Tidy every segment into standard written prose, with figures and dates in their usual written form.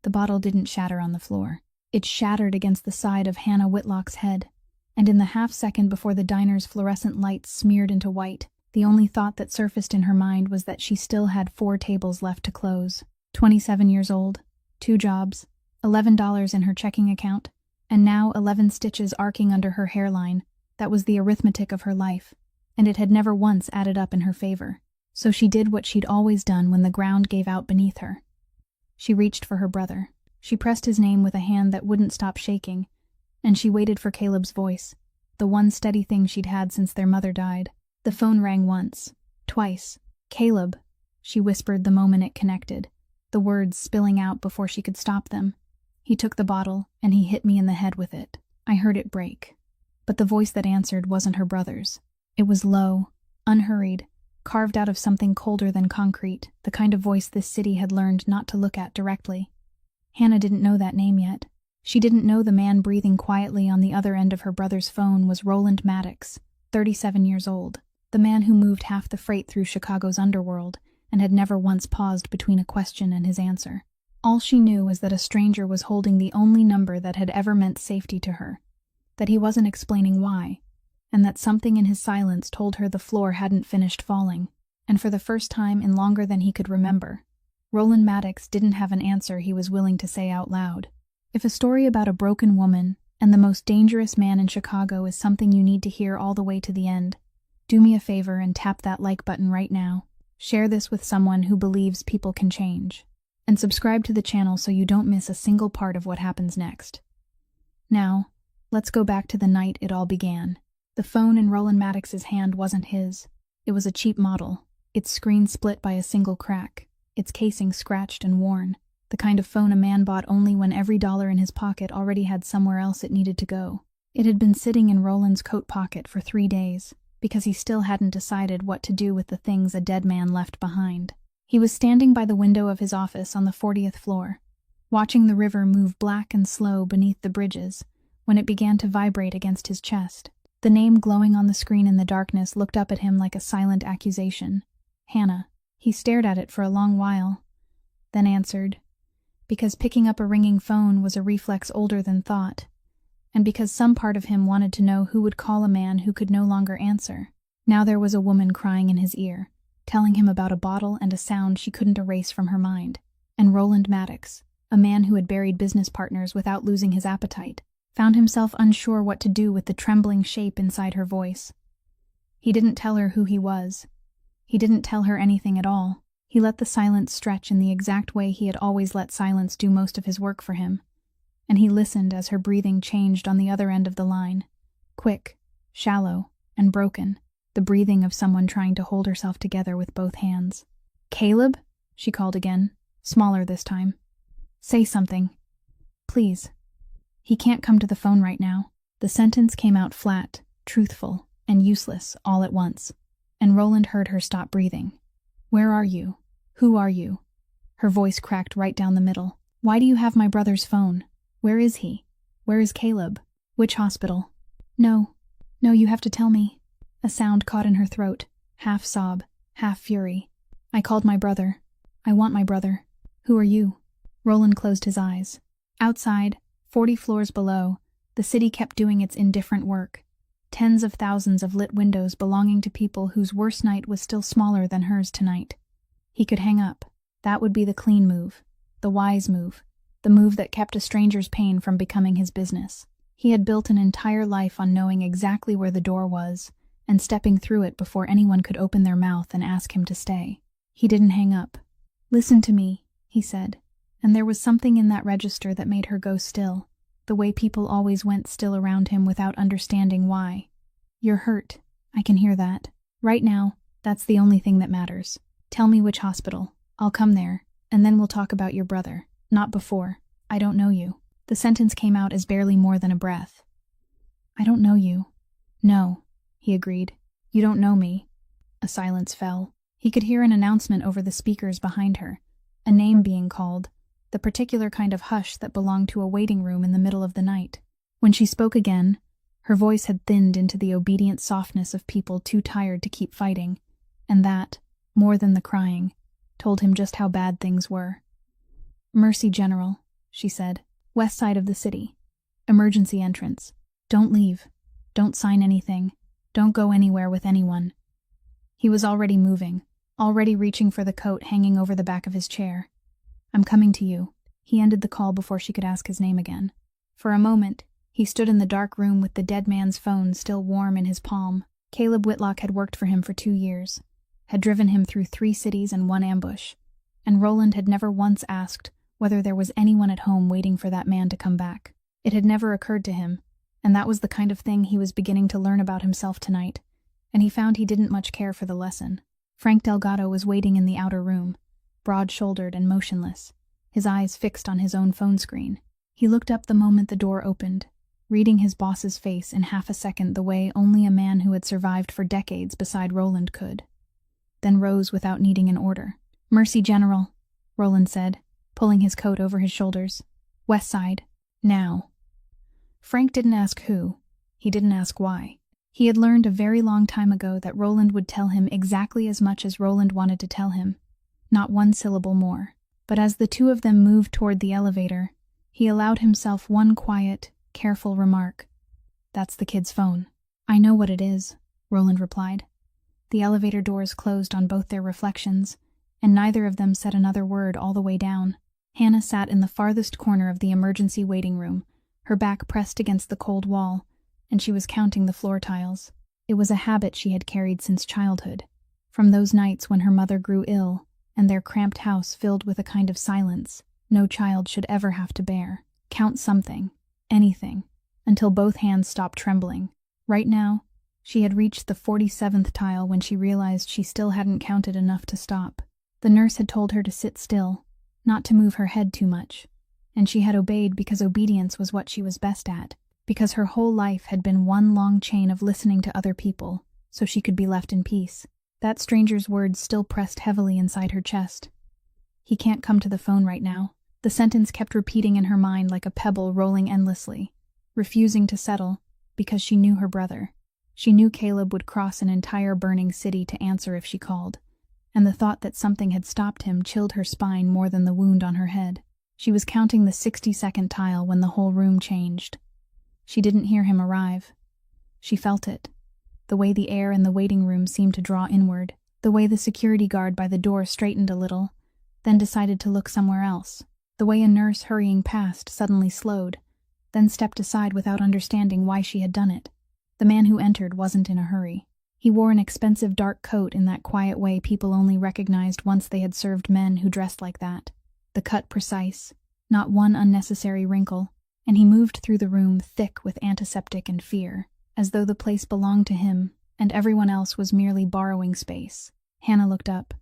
The bottle didn't shatter on the floor. It shattered against the side of Hannah Whitlock's head, and in the half-second before the diner's fluorescent lights smeared into white, the only thought that surfaced in her mind was that she still had 4 tables left to close. 27 years old, 2 jobs, $11 in her checking account, and now 11 stitches arcing under her hairline. That was the arithmetic of her life, and it had never once added up in her favor. So she did what she'd always done when the ground gave out beneath her. She reached for her brother. She pressed his name with a hand that wouldn't stop shaking, and she waited for Caleb's voice, the one steady thing she'd had since their mother died. The phone rang once, twice. "Caleb," she whispered the moment it connected, the words spilling out before she could stop them. "He took the bottle, and he hit me in the head with it. I heard it break." But the voice that answered wasn't her brother's. It was low, unhurried, carved out of something colder than concrete, the kind of voice this city had learned not to look at directly. Hannah didn't know that name yet. She didn't know the man breathing quietly on the other end of her brother's phone was Roland Maddox, 37 years old, the man who moved half the freight through Chicago's underworld and had never once paused between a question and his answer. All she knew was that a stranger was holding the only number that had ever meant safety to her, that he wasn't explaining why, and that something in his silence told her the floor hadn't finished falling. And for the first time in longer than he could remember, Roland Maddox didn't have an answer he was willing to say out loud. If a story about a broken woman and the most dangerous man in Chicago is something you need to hear all the way to the end, do me a favor and tap that like button right now. Share this with someone who believes people can change. And subscribe to the channel so you don't miss a single part of what happens next. Now, let's go back to the night it all began. The phone in Roland Maddox's hand wasn't his. It was a cheap model, its screen split by a single crack, its casing scratched and worn, the kind of phone a man bought only when every dollar in his pocket already had somewhere else it needed to go. It had been sitting in Roland's coat pocket for 3 days, because he still hadn't decided what to do with the things a dead man left behind. He was standing by the window of his office on the 40th floor, watching the river move black and slow beneath the bridges, when it began to vibrate against his chest. The name glowing on the screen in the darkness looked up at him like a silent accusation. Hannah. He stared at it for a long while, then answered, because picking up a ringing phone was a reflex older than thought, and because some part of him wanted to know who would call a man who could no longer answer. Now there was a woman crying in his ear, telling him about a bottle and a sound she couldn't erase from her mind. And Roland Maddox, a man who had buried business partners without losing his appetite, found himself unsure what to do with the trembling shape inside her voice. He didn't tell her who he was. He didn't tell her anything at all. He let the silence stretch in the exact way he had always let silence do most of his work for him. And he listened as her breathing changed on the other end of the line. Quick, shallow, and broken. The breathing of someone trying to hold herself together with both hands. "Caleb?" she called again, smaller this time. "Say something. Please." "He can't come to the phone right now." The sentence came out flat, truthful, and useless all at once, and Roland heard her stop breathing. "Where are you? Who are you?" Her voice cracked right down the middle. "Why do you have my brother's phone? Where is he? Where is Caleb? Which hospital?" No, you have to tell me." A sound caught in her throat, half sob, half fury. "I called my brother. I want my brother." "Who are you?" Roland closed his eyes. Outside, 40 floors below, the city kept doing its indifferent work. Tens of thousands of lit windows belonging to people whose worst night was still smaller than hers tonight. He could hang up. That would be the clean move, the wise move, the move that kept a stranger's pain from becoming his business. He had built an entire life on knowing exactly where the door was, and stepping through it before anyone could open their mouth and ask him to stay. He didn't hang up. "Listen to me," he said, and there was something in that register that made her go still, the way people always went still around him without understanding why. "You're hurt. I can hear that. Right now, that's the only thing that matters. Tell me which hospital. I'll come there, and then we'll talk about your brother. Not before. I don't know you." The sentence came out as barely more than a breath. "I don't know you." "No," he agreed. "You don't know me." A silence fell. He could hear an announcement over the speakers behind her, a name being called, the particular kind of hush that belonged to a waiting room in the middle of the night. When she spoke again, her voice had thinned into the obedient softness of people too tired to keep fighting, and that, more than the crying, told him just how bad things were. "Mercy, General. she said. West side of the city. Emergency entrance. Don't leave. Don't sign anything. Don't go anywhere with anyone. He was already moving, already reaching for the coat hanging over the back of his chair. I'm coming to you. He ended the call before she could ask his name again. For a moment, he stood in the dark room with the dead man's phone still warm in his palm. Caleb Whitlock had worked for him for 2 years, had driven him through 3 cities and 1 ambush, and Roland had never once asked whether there was anyone at home waiting for that man to come back. It had never occurred to him, and that was the kind of thing he was beginning to learn about himself tonight, and he found he didn't much care for the lesson. Frank Delgado was waiting in the outer room, broad-shouldered and motionless, his eyes fixed on his own phone screen. He looked up the moment the door opened, reading his boss's face in half a second the way only a man who had survived for decades beside Roland could. Then rose without needing an order. Mercy, General, Roland said, pulling his coat over his shoulders. West side. Now. Frank didn't ask who. He didn't ask why. He had learned a very long time ago that Roland would tell him exactly as much as Roland wanted to tell him, not 1 syllable more. But as the 2 of them moved toward the elevator, he allowed himself one quiet, careful remark. That's the kid's phone. I know what it is, Roland replied. The elevator doors closed on both their reflections, and neither of them said another word all the way down. Hannah sat in the farthest corner of the emergency waiting room, her back pressed against the cold wall, and she was counting the floor tiles. It was a habit she had carried since childhood, from those nights when her mother grew ill and their cramped house filled with a kind of silence no child should ever have to bear. Count something, anything, until both hands stopped trembling. Right now, she had reached the 47th tile when she realized she still hadn't counted enough to stop. The nurse had told her to sit still, not to move her head too much, and she had obeyed because obedience was what she was best at, because her whole life had been one long chain of listening to other people, so she could be left in peace. That stranger's words still pressed heavily inside her chest. He can't come to the phone right now. The sentence kept repeating in her mind like a pebble rolling endlessly, refusing to settle, because she knew her brother. She knew Caleb would cross an entire burning city to answer if she called, and the thought that something had stopped him chilled her spine more than the wound on her head. She was counting the 62nd tile when the whole room changed. She didn't hear him arrive. She felt it. The way the air in the waiting room seemed to draw inward, the way the security guard by the door straightened a little, then decided to look somewhere else, the way a nurse hurrying past suddenly slowed, then stepped aside without understanding why she had done it. The man who entered wasn't in a hurry. He wore an expensive dark coat in that quiet way people only recognized once they had served men who dressed like that. The cut precise, not one unnecessary wrinkle, and he moved through the room thick with antiseptic and fear, as though the place belonged to him and everyone else was merely borrowing space. Hannah looked up,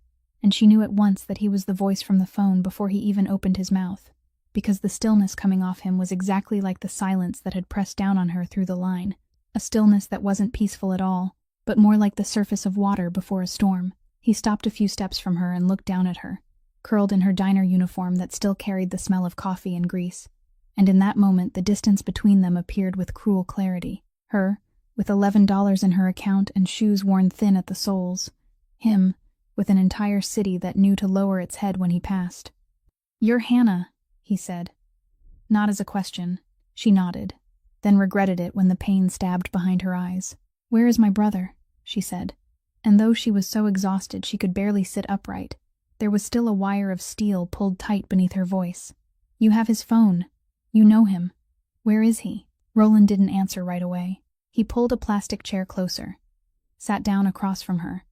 and she knew at once that he was the voice from the phone before he even opened his mouth, because the stillness coming off him was exactly like the silence that had pressed down on her through the line, a stillness that wasn't peaceful at all, but more like the surface of water before a storm. He stopped a few steps from her and looked down at her, curled in her diner uniform that still carried the smell of coffee and grease, and in that moment the distance between them appeared with cruel clarity. Her, with $11 in her account and shoes worn thin at the soles. Him, with an entire city that knew to lower its head when he passed. "You're Hannah," he said. Not as a question. She nodded, then regretted it when the pain stabbed behind her eyes. "Where is my brother?" she said, and though she was so exhausted she could barely sit upright, there was still a wire of steel pulled tight beneath her voice. "You have his phone. You know him. Where is he?" Roland didn't answer right away. He pulled a plastic chair closer, sat down across from her,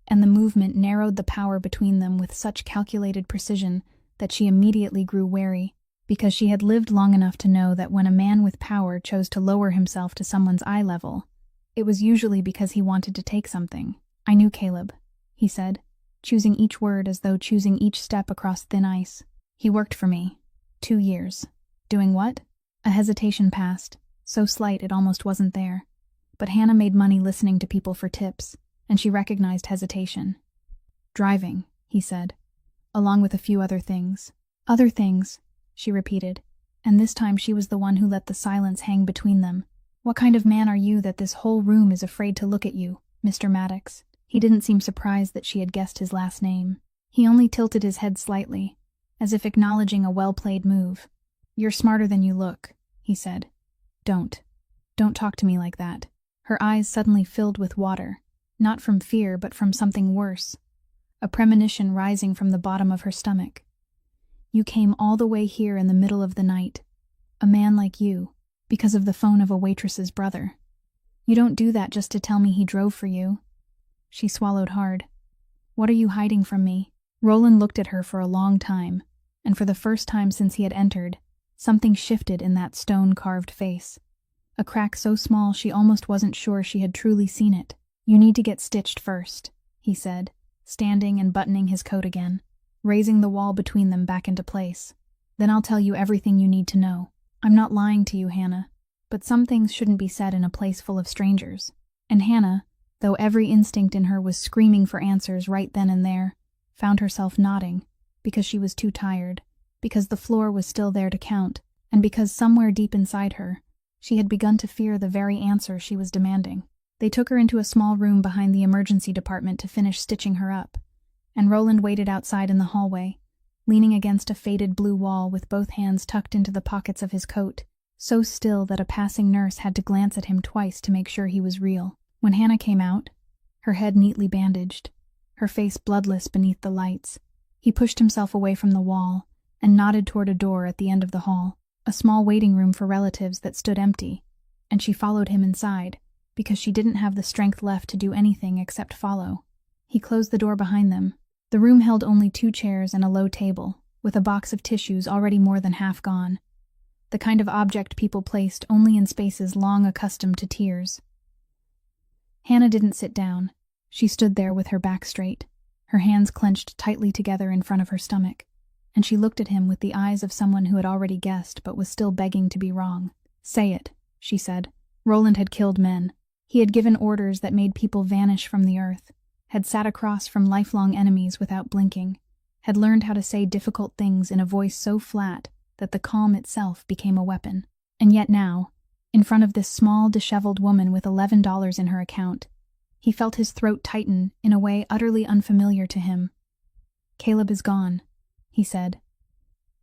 and the movement narrowed the power between them with such calculated precision that she immediately grew wary, because she had lived long enough to know that when a man with power chose to lower himself to someone's eye level, it was usually because he wanted to take something. "I knew Caleb," he said, choosing each word as though choosing each step across thin ice. "He worked for me. 2 years. Doing what?" A hesitation passed, so slight it almost wasn't there. But Hannah made money listening to people for tips, and she recognized hesitation. "Driving," he said, along with a few other things. "Other things," she repeated, and this time she was the one who let the silence hang between them. "What kind of man are you that this whole room is afraid to look at you, Mr. Maddox?" He didn't seem surprised that she had guessed his last name. He only tilted his head slightly, as if acknowledging a well-played move. "You're smarter than you look," he said. Don't talk to me like that." Her eyes suddenly filled with water, not from fear but from something worse, a premonition rising from the bottom of her stomach. "You came all the way here in the middle of the night, a man like you, because of the phone of a waitress's brother. You don't do that just to tell me he drove for you." She swallowed hard. "What are you hiding from me?" Roland looked at her for a long time, and for the first time since he had entered, something shifted in that stone-carved face. A crack so small she almost wasn't sure she had truly seen it. "You need to get stitched first," he said, standing and buttoning his coat again, raising the wall between them back into place. "Then I'll tell you everything you need to know. I'm not lying to you, Hannah, but some things shouldn't be said in a place full of strangers." And Hannah, though every instinct in her was screaming for answers right then and there, found herself nodding, because she was too tired, because the floor was still there to count, and because somewhere deep inside her, she had begun to fear the very answer she was demanding. They took her into a small room behind the emergency department to finish stitching her up, and Roland waited outside in the hallway, leaning against a faded blue wall with both hands tucked into the pockets of his coat, so still that a passing nurse had to glance at him twice to make sure he was real. When Hannah came out, her head neatly bandaged, her face bloodless beneath the lights, he pushed himself away from the wall and nodded toward a door at the end of the hall, a small waiting room for relatives that stood empty, and she followed him inside, because she didn't have the strength left to do anything except follow. He closed the door behind them. The room held only 2 chairs and a low table, with a box of tissues already more than half gone, the kind of object people placed only in spaces long accustomed to tears. Hannah didn't sit down. She stood there with her back straight, her hands clenched tightly together in front of her stomach, and she looked at him with the eyes of someone who had already guessed but was still begging to be wrong. "Say it," she said. Roland had killed men. He had given orders that made people vanish from the earth, had sat across from lifelong enemies without blinking, had learned how to say difficult things in a voice so flat that the calm itself became a weapon. And yet now, in front of this small, disheveled woman with $11 in her account, he felt his throat tighten in a way utterly unfamiliar to him. "Caleb is gone," he said.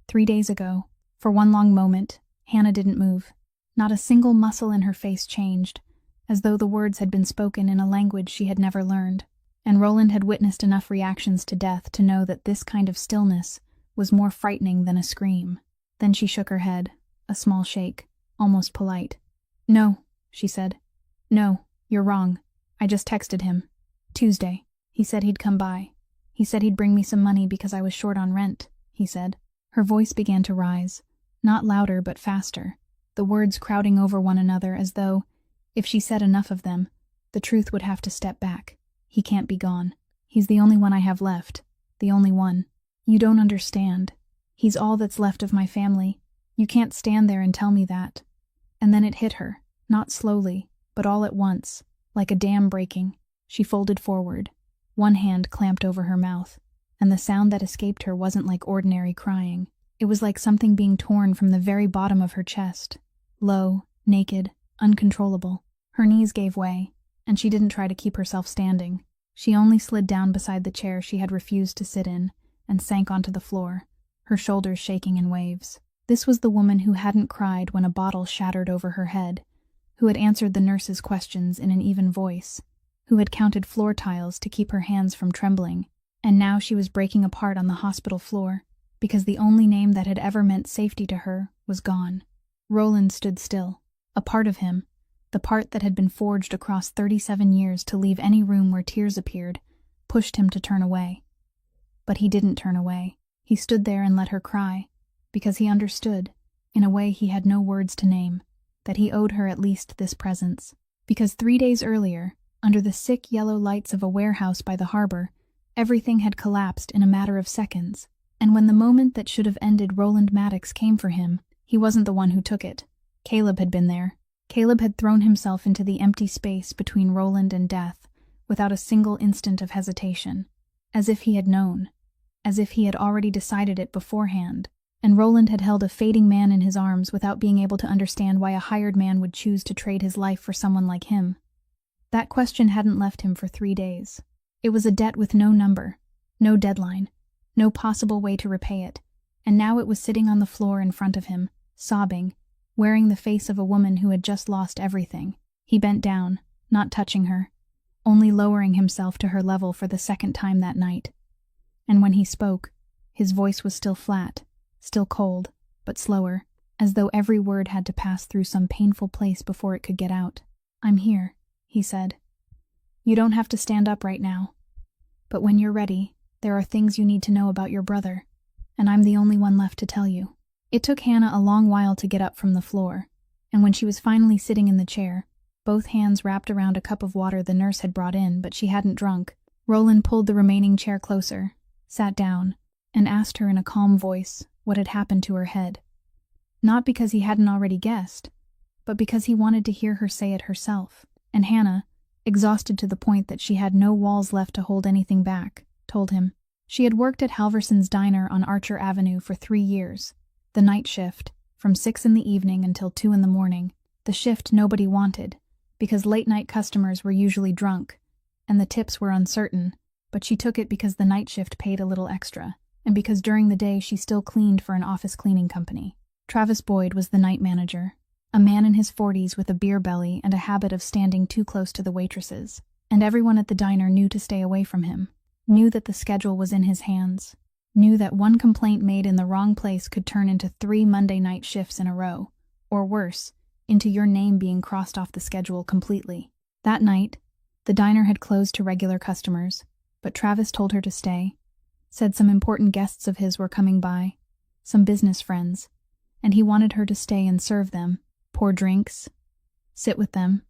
3 days ago. For one long moment, Hannah didn't move. Not a single muscle in her face changed, as though the words had been spoken in a language she had never learned. And Roland had witnessed enough reactions to death to know that this kind of stillness was more frightening than a scream. Then she shook her head, a small shake, almost polite. "No," she said. "No, you're wrong. I just texted him. Tuesday. He said he'd come by. He said he'd bring me some money because I was short on rent," he said. Her voice began to rise, not louder but faster, the words crowding over one another as though, if she said enough of them, the truth would have to step back. "He can't be gone. He's the only one I have left. The only one. You don't understand. He's all that's left of my family. You can't stand there and tell me that." And then it hit her, not slowly, but all at once, like a dam breaking. She folded forward, one hand clamped over her mouth, and the sound that escaped her wasn't like ordinary crying. It was like something being torn from the very bottom of her chest, low, naked, uncontrollable. Her knees gave way, and she didn't try to keep herself standing. She only slid down beside the chair she had refused to sit in and sank onto the floor, her shoulders shaking in waves. This was the woman who hadn't cried when a bottle shattered over her head, who had answered the nurse's questions in an even voice, who had counted floor tiles to keep her hands from trembling, and now she was breaking apart on the hospital floor because the only name that had ever meant safety to her was gone. Roland stood still. A part of him, the part that had been forged across 37 years to leave any room where tears appeared, pushed him to turn away. But he didn't turn away. He stood there and let her cry, because he understood, in a way he had no words to name, that he owed her at least this presence. Because 3 days earlier, under the sick yellow lights of a warehouse by the harbor, everything had collapsed in a matter of seconds, and when the moment that should have ended Roland Maddox came for him, he wasn't the one who took it. Caleb had been there. Caleb had thrown himself into the empty space between Roland and death, without a single instant of hesitation, as if he had known, as if he had already decided it beforehand, and Roland had held a fading man in his arms without being able to understand why a hired man would choose to trade his life for someone like him. That question hadn't left him for 3 days. It was a debt with no number, no deadline, no possible way to repay it, and now it was sitting on the floor in front of him, sobbing, wearing the face of a woman who had just lost everything. He bent down, not touching her, only lowering himself to her level for the second time that night. And when he spoke, his voice was still flat, still cold, but slower, as though every word had to pass through some painful place before it could get out. "I'm here," he said. "You don't have to stand up right now. But when you're ready, there are things you need to know about your brother, and I'm the only one left to tell you." It took Hannah a long while to get up from the floor, and when she was finally sitting in the chair, both hands wrapped around a cup of water the nurse had brought in but she hadn't drunk, Roland pulled the remaining chair closer, sat down, and asked her in a calm voice what had happened to her head. Not because he hadn't already guessed, but because he wanted to hear her say it herself. And Hannah, exhausted to the point that she had no walls left to hold anything back, told him. She had worked at Halverson's Diner on Archer Avenue for 3 years, the night shift, from 6 in the evening until 2 in the morning, the shift nobody wanted, because late-night customers were usually drunk, and the tips were uncertain, but she took it because the night shift paid a little extra, and because during the day she still cleaned for an office cleaning company. Travis Boyd was the night manager, a man in his 40s with a beer belly and a habit of standing too close to the waitresses, and everyone at the diner knew to stay away from him, knew that the schedule was in his hands, knew that one complaint made in the wrong place could turn into 3 Monday night shifts in a row, or worse, into your name being crossed off the schedule completely. That night, the diner had closed to regular customers, but Travis told her to stay, said some important guests of his were coming by, some business friends, and he wanted her to stay and serve them, pour drinks, sit with them,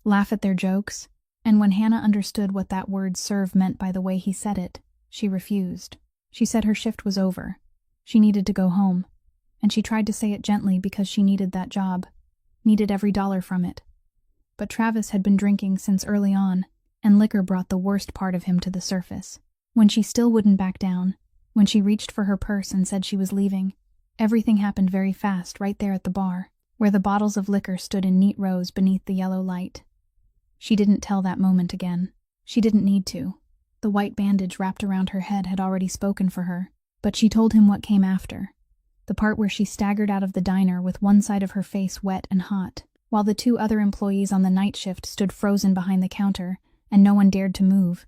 laugh at their jokes, and when Hannah understood what that word serve meant by the way he said it, she refused. She said her shift was over. She needed to go home, and she tried to say it gently because she needed that job, needed every dollar from it. But Travis had been drinking since early on, and liquor brought the worst part of him to the surface. When she still wouldn't back down, when she reached for her purse and said she was leaving, everything happened very fast right there at the bar, where the bottles of liquor stood in neat rows beneath the yellow light. She didn't tell that moment again. She didn't need to. The white bandage wrapped around her head had already spoken for her, but she told him what came after. The part where she staggered out of the diner with one side of her face wet and hot, while the 2 other employees on the night shift stood frozen behind the counter, and no one dared to move,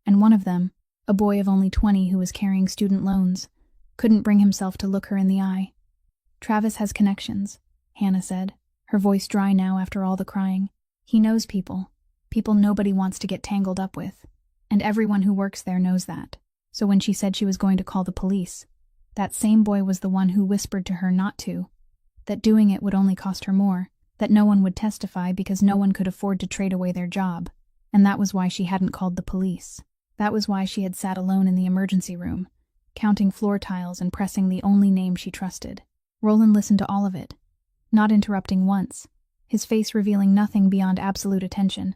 and one of them, a boy of only 20 who was carrying student loans, couldn't bring himself to look her in the eye. "Travis has connections," Hannah said, her voice dry now after all the crying. "He knows people nobody wants to get tangled up with, and everyone who works there knows that." So when she said she was going to call the police, that same boy was the one who whispered to her not to, that doing it would only cost her more, that no one would testify because no one could afford to trade away their job, and that was why she hadn't called the police. That was why she had sat alone in the emergency room, counting floor tiles and pressing the only name she trusted. Roland listened to all of it, not interrupting once, his face revealing nothing beyond absolute attention.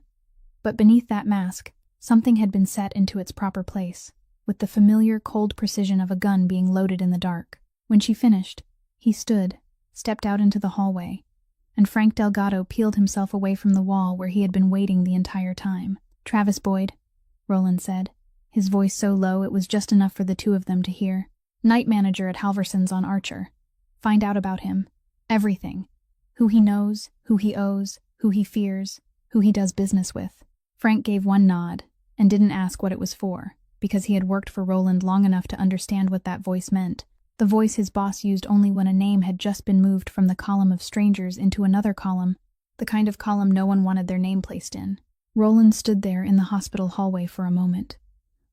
But beneath that mask, something had been set into its proper place, with the familiar cold precision of a gun being loaded in the dark. When she finished, he stood, stepped out into the hallway, and Frank Delgado peeled himself away from the wall where he had been waiting the entire time. "Travis Boyd," Roland said, his voice so low it was just enough for the 2 of them to hear. "Night manager at Halverson's on Archer. Find out about him. Everything. Who he knows, who he owes, who he fears, who he does business with." Frank gave one nod, and didn't ask what it was for, because he had worked for Roland long enough to understand what that voice meant. The voice his boss used only when a name had just been moved from the column of strangers into another column, the kind of column no one wanted their name placed in. Roland stood there in the hospital hallway for a moment,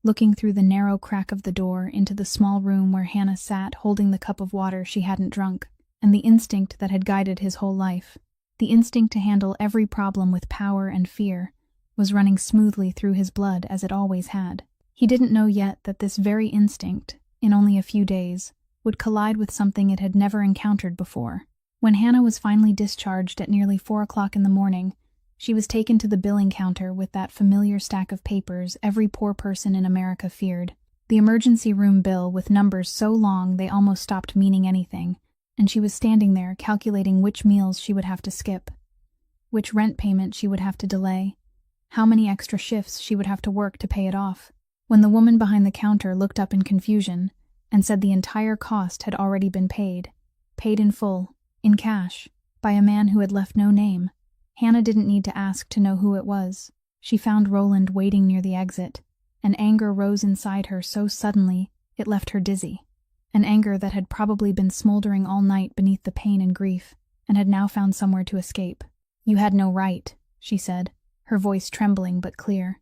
looking through the narrow crack of the door into the small room where Hannah sat holding the cup of water she hadn't drunk, and the instinct that had guided his whole life, the instinct to handle every problem with power and fear, was running smoothly through his blood as it always had. He didn't know yet that this very instinct, in only a few days, would collide with something it had never encountered before. When Hannah was finally discharged at nearly 4 o'clock in the morning, she was taken to the billing counter with that familiar stack of papers every poor person in America feared. The emergency room bill with numbers so long they almost stopped meaning anything, and she was standing there calculating which meals she would have to skip, which rent payment she would have to delay, how many extra shifts she would have to work to pay it off, when the woman behind the counter looked up in confusion and said the entire cost had already been paid in full, In cash, by a man who had left no name. Hannah didn't need to ask to know who it was. She found Roland waiting near the exit, and anger rose inside her so suddenly it left her dizzy. An anger that had probably been smoldering all night beneath the pain and grief, and had now found somewhere to escape. "You had no right," she said, her voice trembling but clear.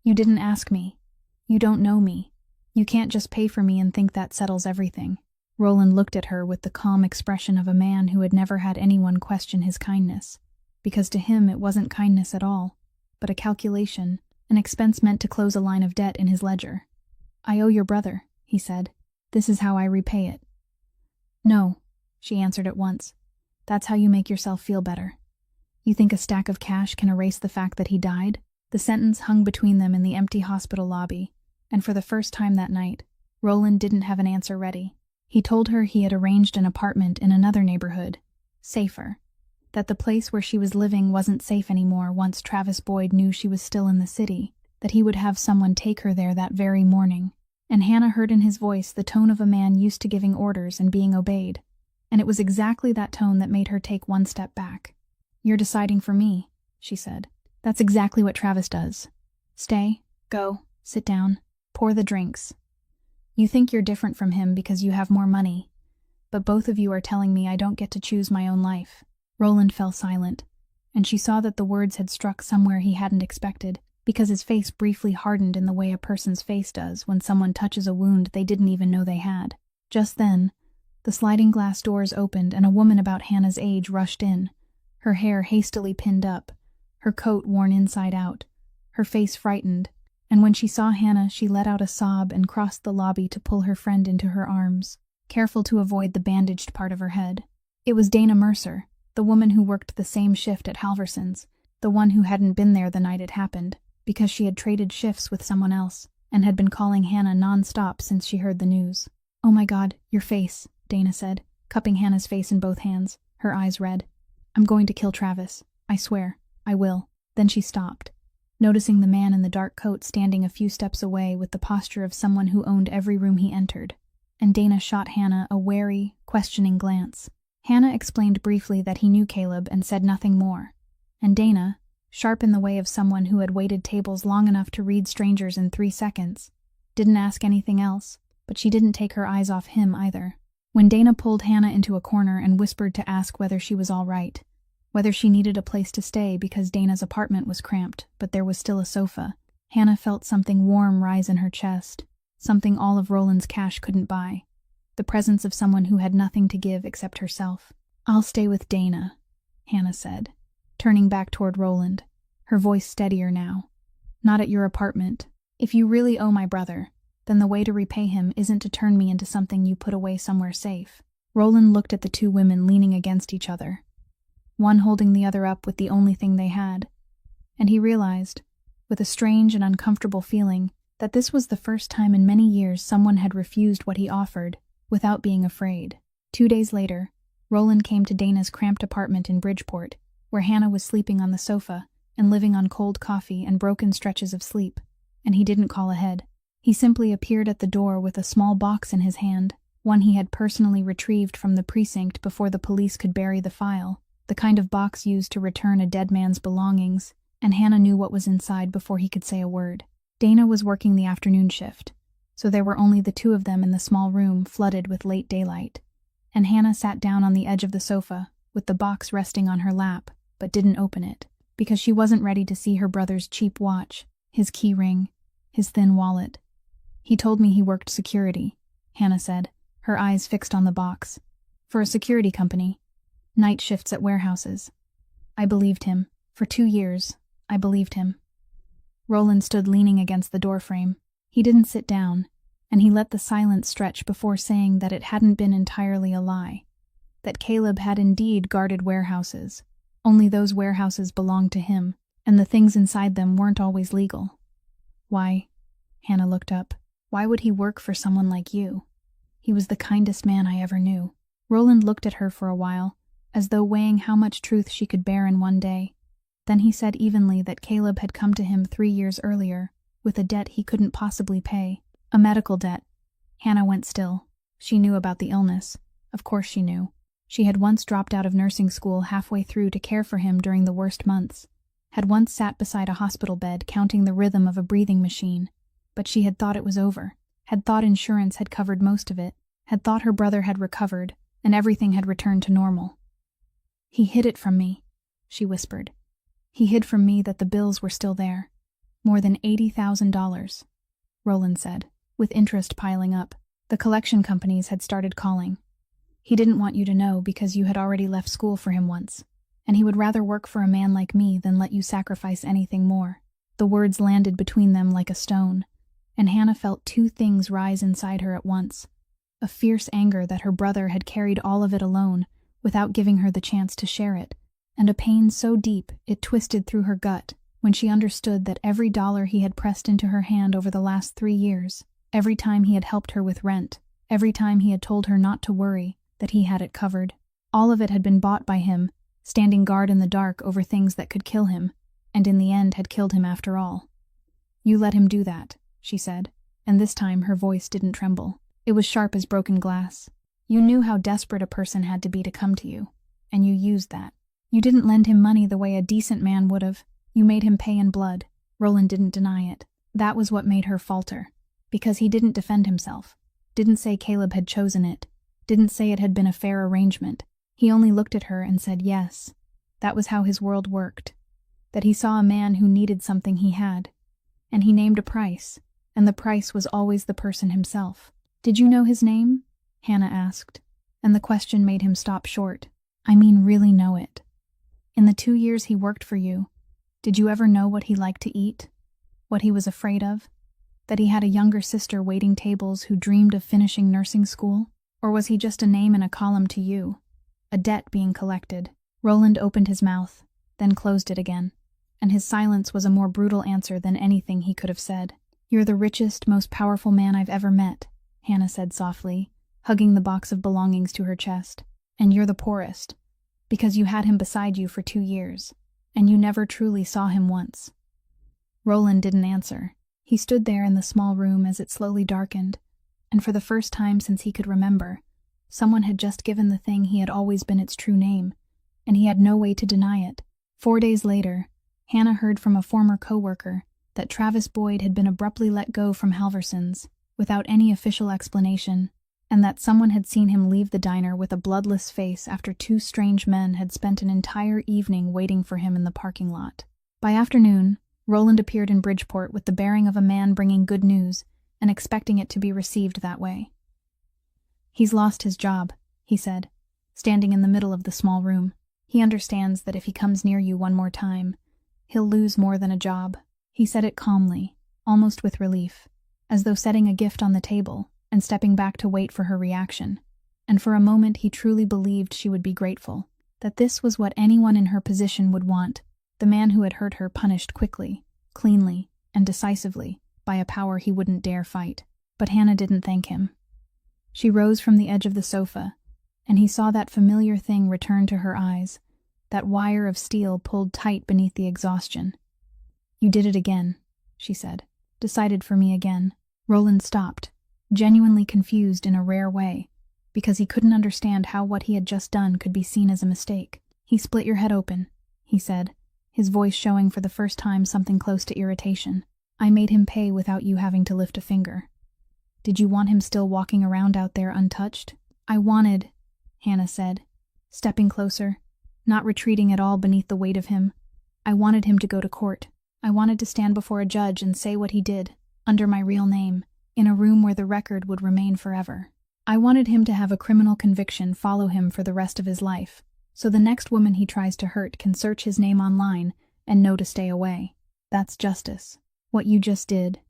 "You didn't ask me. You don't know me. You can't just pay for me and think that settles everything." Roland looked at her with the calm expression of a man who had never had anyone question his kindness, because to him it wasn't kindness at all, but a calculation, an expense meant to close a line of debt in his ledger. "I owe your brother," he said. "This is how I repay it." "No," she answered at once. "That's how you make yourself feel better. You think a stack of cash can erase the fact that he died?" The sentence hung between them in the empty hospital lobby, and for the first time that night, Roland didn't have an answer ready. He told her he had arranged an apartment in another neighborhood, safer, that the place where she was living wasn't safe anymore once Travis Boyd knew she was still in the city, that he would have someone take her there that very morning. And Hannah heard in his voice the tone of a man used to giving orders and being obeyed, and it was exactly that tone that made her take one step back. "You're deciding for me," she said. "That's exactly what Travis does. Stay, go, sit down, pour the drinks. You think you're different from him because you have more money, but both of you are telling me I don't get to choose my own life." Roland fell silent, and she saw that the words had struck somewhere he hadn't expected, because his face briefly hardened in the way a person's face does when someone touches a wound they didn't even know they had. Just then, the sliding glass doors opened and a woman about Hannah's age rushed in, her hair hastily pinned up, her coat worn inside out, her face frightened, and when she saw Hannah she let out a sob and crossed the lobby to pull her friend into her arms, careful to avoid the bandaged part of her head. It was Dana Mercer, the woman who worked the same shift at Halverson's, the one who hadn't been there the night it happened, because she had traded shifts with someone else, and had been calling Hannah non-stop since she heard the news. "Oh my God, your face," Dana said, cupping Hannah's face in both hands, her eyes red. "I'm going to kill Travis. I swear, I will." Then she stopped, noticing the man in the dark coat standing a few steps away with the posture of someone who owned every room he entered, and Dana shot Hannah a wary, questioning glance. Hannah explained briefly that he knew Caleb and said nothing more, and Dana, sharp in the way of someone who had waited tables long enough to read strangers in 3 seconds, didn't ask anything else, but she didn't take her eyes off him either. When Dana pulled Hannah into a corner and whispered to ask whether she was all right, whether she needed a place to stay because Dana's apartment was cramped, but there was still a sofa, Hannah felt something warm rise in her chest, something all of Roland's cash couldn't buy, the presence of someone who had nothing to give except herself. "I'll stay with Dana," Hannah said, turning back toward Roland, her voice steadier now. "Not at your apartment. If you really owe my brother, then the way to repay him isn't to turn me into something you put away somewhere safe." Roland looked at the two women leaning against each other, one holding the other up with the only thing they had, and he realized, with a strange and uncomfortable feeling, that this was the first time in many years someone had refused what he offered without being afraid. 2 days later, Roland came to Dana's cramped apartment in Bridgeport, where Hannah was sleeping on the sofa and living on cold coffee and broken stretches of sleep, and he didn't call ahead. He simply appeared at the door with a small box in his hand, one he had personally retrieved from the precinct before the police could bury the file, the kind of box used to return a dead man's belongings, and Hannah knew what was inside before he could say a word. Dana was working the afternoon shift, so there were only the two of them in the small room flooded with late daylight, and Hannah sat down on the edge of the sofa, with the box resting on her lap, but didn't open it, because she wasn't ready to see her brother's cheap watch, his key ring, his thin wallet. "He told me he worked security," Hannah said, her eyes fixed on the box. "For a security company. Night shifts at warehouses. I believed him. For 2 years, I believed him." Roland stood leaning against the doorframe. He didn't sit down, and he let the silence stretch before saying that it hadn't been entirely a lie, that Caleb had indeed guarded warehouses. Only those warehouses belonged to him, and the things inside them weren't always legal. "Why?" Hannah looked up. "Why would he work for someone like you? He was the kindest man I ever knew." Roland looked at her for a while, as though weighing how much truth she could bear in one day. Then he said evenly that Caleb had come to him 3 years earlier, with a debt he couldn't possibly pay. A medical debt. Hannah went still. She knew about the illness. Of course she knew. She had once dropped out of nursing school halfway through to care for him during the worst months, had once sat beside a hospital bed counting the rhythm of a breathing machine, but she had thought it was over, had thought insurance had covered most of it, had thought her brother had recovered, and everything had returned to normal. "He hid it from me," she whispered. "He hid from me that the bills were still there. More than $80,000, Roland said, with interest piling up. The collection companies had started calling. "He didn't want you to know because you had already left school for him once, and he would rather work for a man like me than let you sacrifice anything more." The words landed between them like a stone, and Hannah felt two things rise inside her at once. A fierce anger that her brother had carried all of it alone, without giving her the chance to share it, and a pain so deep it twisted through her gut when she understood that every dollar he had pressed into her hand over the last 3 years, every time he had helped her with rent, every time he had told her not to worry, that he had it covered, all of it had been bought by him, standing guard in the dark over things that could kill him, and in the end had killed him after all. "You let him do that," she said, and this time her voice didn't tremble. It was sharp as broken glass. "You knew how desperate a person had to be to come to you, and you used that. You didn't lend him money the way a decent man would have. You made him pay in blood." Roland didn't deny it. That was what made her falter, because he didn't defend himself, didn't say Caleb had chosen it, didn't say it had been a fair arrangement. He only looked at her and said yes. That was how his world worked. That he saw a man who needed something he had, and he named a price, and the price was always the person himself. "Did you know his name?" Hannah asked, and the question made him stop short. "I mean really know it. In the 2 years he worked for you, did you ever know what he liked to eat? What he was afraid of? That he had a younger sister waiting tables who dreamed of finishing nursing school? Or was he just a name in a column to you? A debt being collected?" Roland opened his mouth, then closed it again, and his silence was a more brutal answer than anything he could have said. "You're the richest, most powerful man I've ever met," Hannah said softly, hugging the box of belongings to her chest. "And you're the poorest, because you had him beside you for 2 years, and you never truly saw him once." Roland didn't answer. He stood there in the small room as it slowly darkened, and for the first time since he could remember, someone had just given the thing he had always been its true name, and he had no way to deny it. 4 days later, Hannah heard from a former co-worker that Travis Boyd had been abruptly let go from Halverson's, without any official explanation, and that someone had seen him leave the diner with a bloodless face after 2 strange men had spent an entire evening waiting for him in the parking lot. By afternoon, Roland appeared in Bridgeport with the bearing of a man bringing good news and expecting it to be received that way. "He's lost his job," he said, standing in the middle of the small room. "He understands that if he comes near you one more time, he'll lose more than a job." He said it calmly, almost with relief, as though setting a gift on the table and stepping back to wait for her reaction. And for a moment he truly believed she would be grateful, that this was what anyone in her position would want, the man who had hurt her punished quickly, cleanly, and decisively by a power he wouldn't dare fight. But Hannah didn't thank him. She rose from the edge of the sofa, and he saw that familiar thing return to her eyes, that wire of steel pulled tight beneath the exhaustion. "You did it again," she said. "Decided for me again." Roland stopped, genuinely confused in a rare way, because he couldn't understand how what he had just done could be seen as a mistake. "He split your head open," he said, his voice showing for the first time something close to irritation. "I made him pay without you having to lift a finger. Did you want him still walking around out there untouched?" "I wanted," Hannah said, stepping closer, not retreating at all beneath the weight of him. "I wanted him to go to court. I wanted to stand before a judge and say what he did, under my real name, in a room where the record would remain forever. I wanted him to have a criminal conviction follow him for the rest of his life, so the next woman he tries to hurt can search his name online and know to stay away. That's justice. What you just did.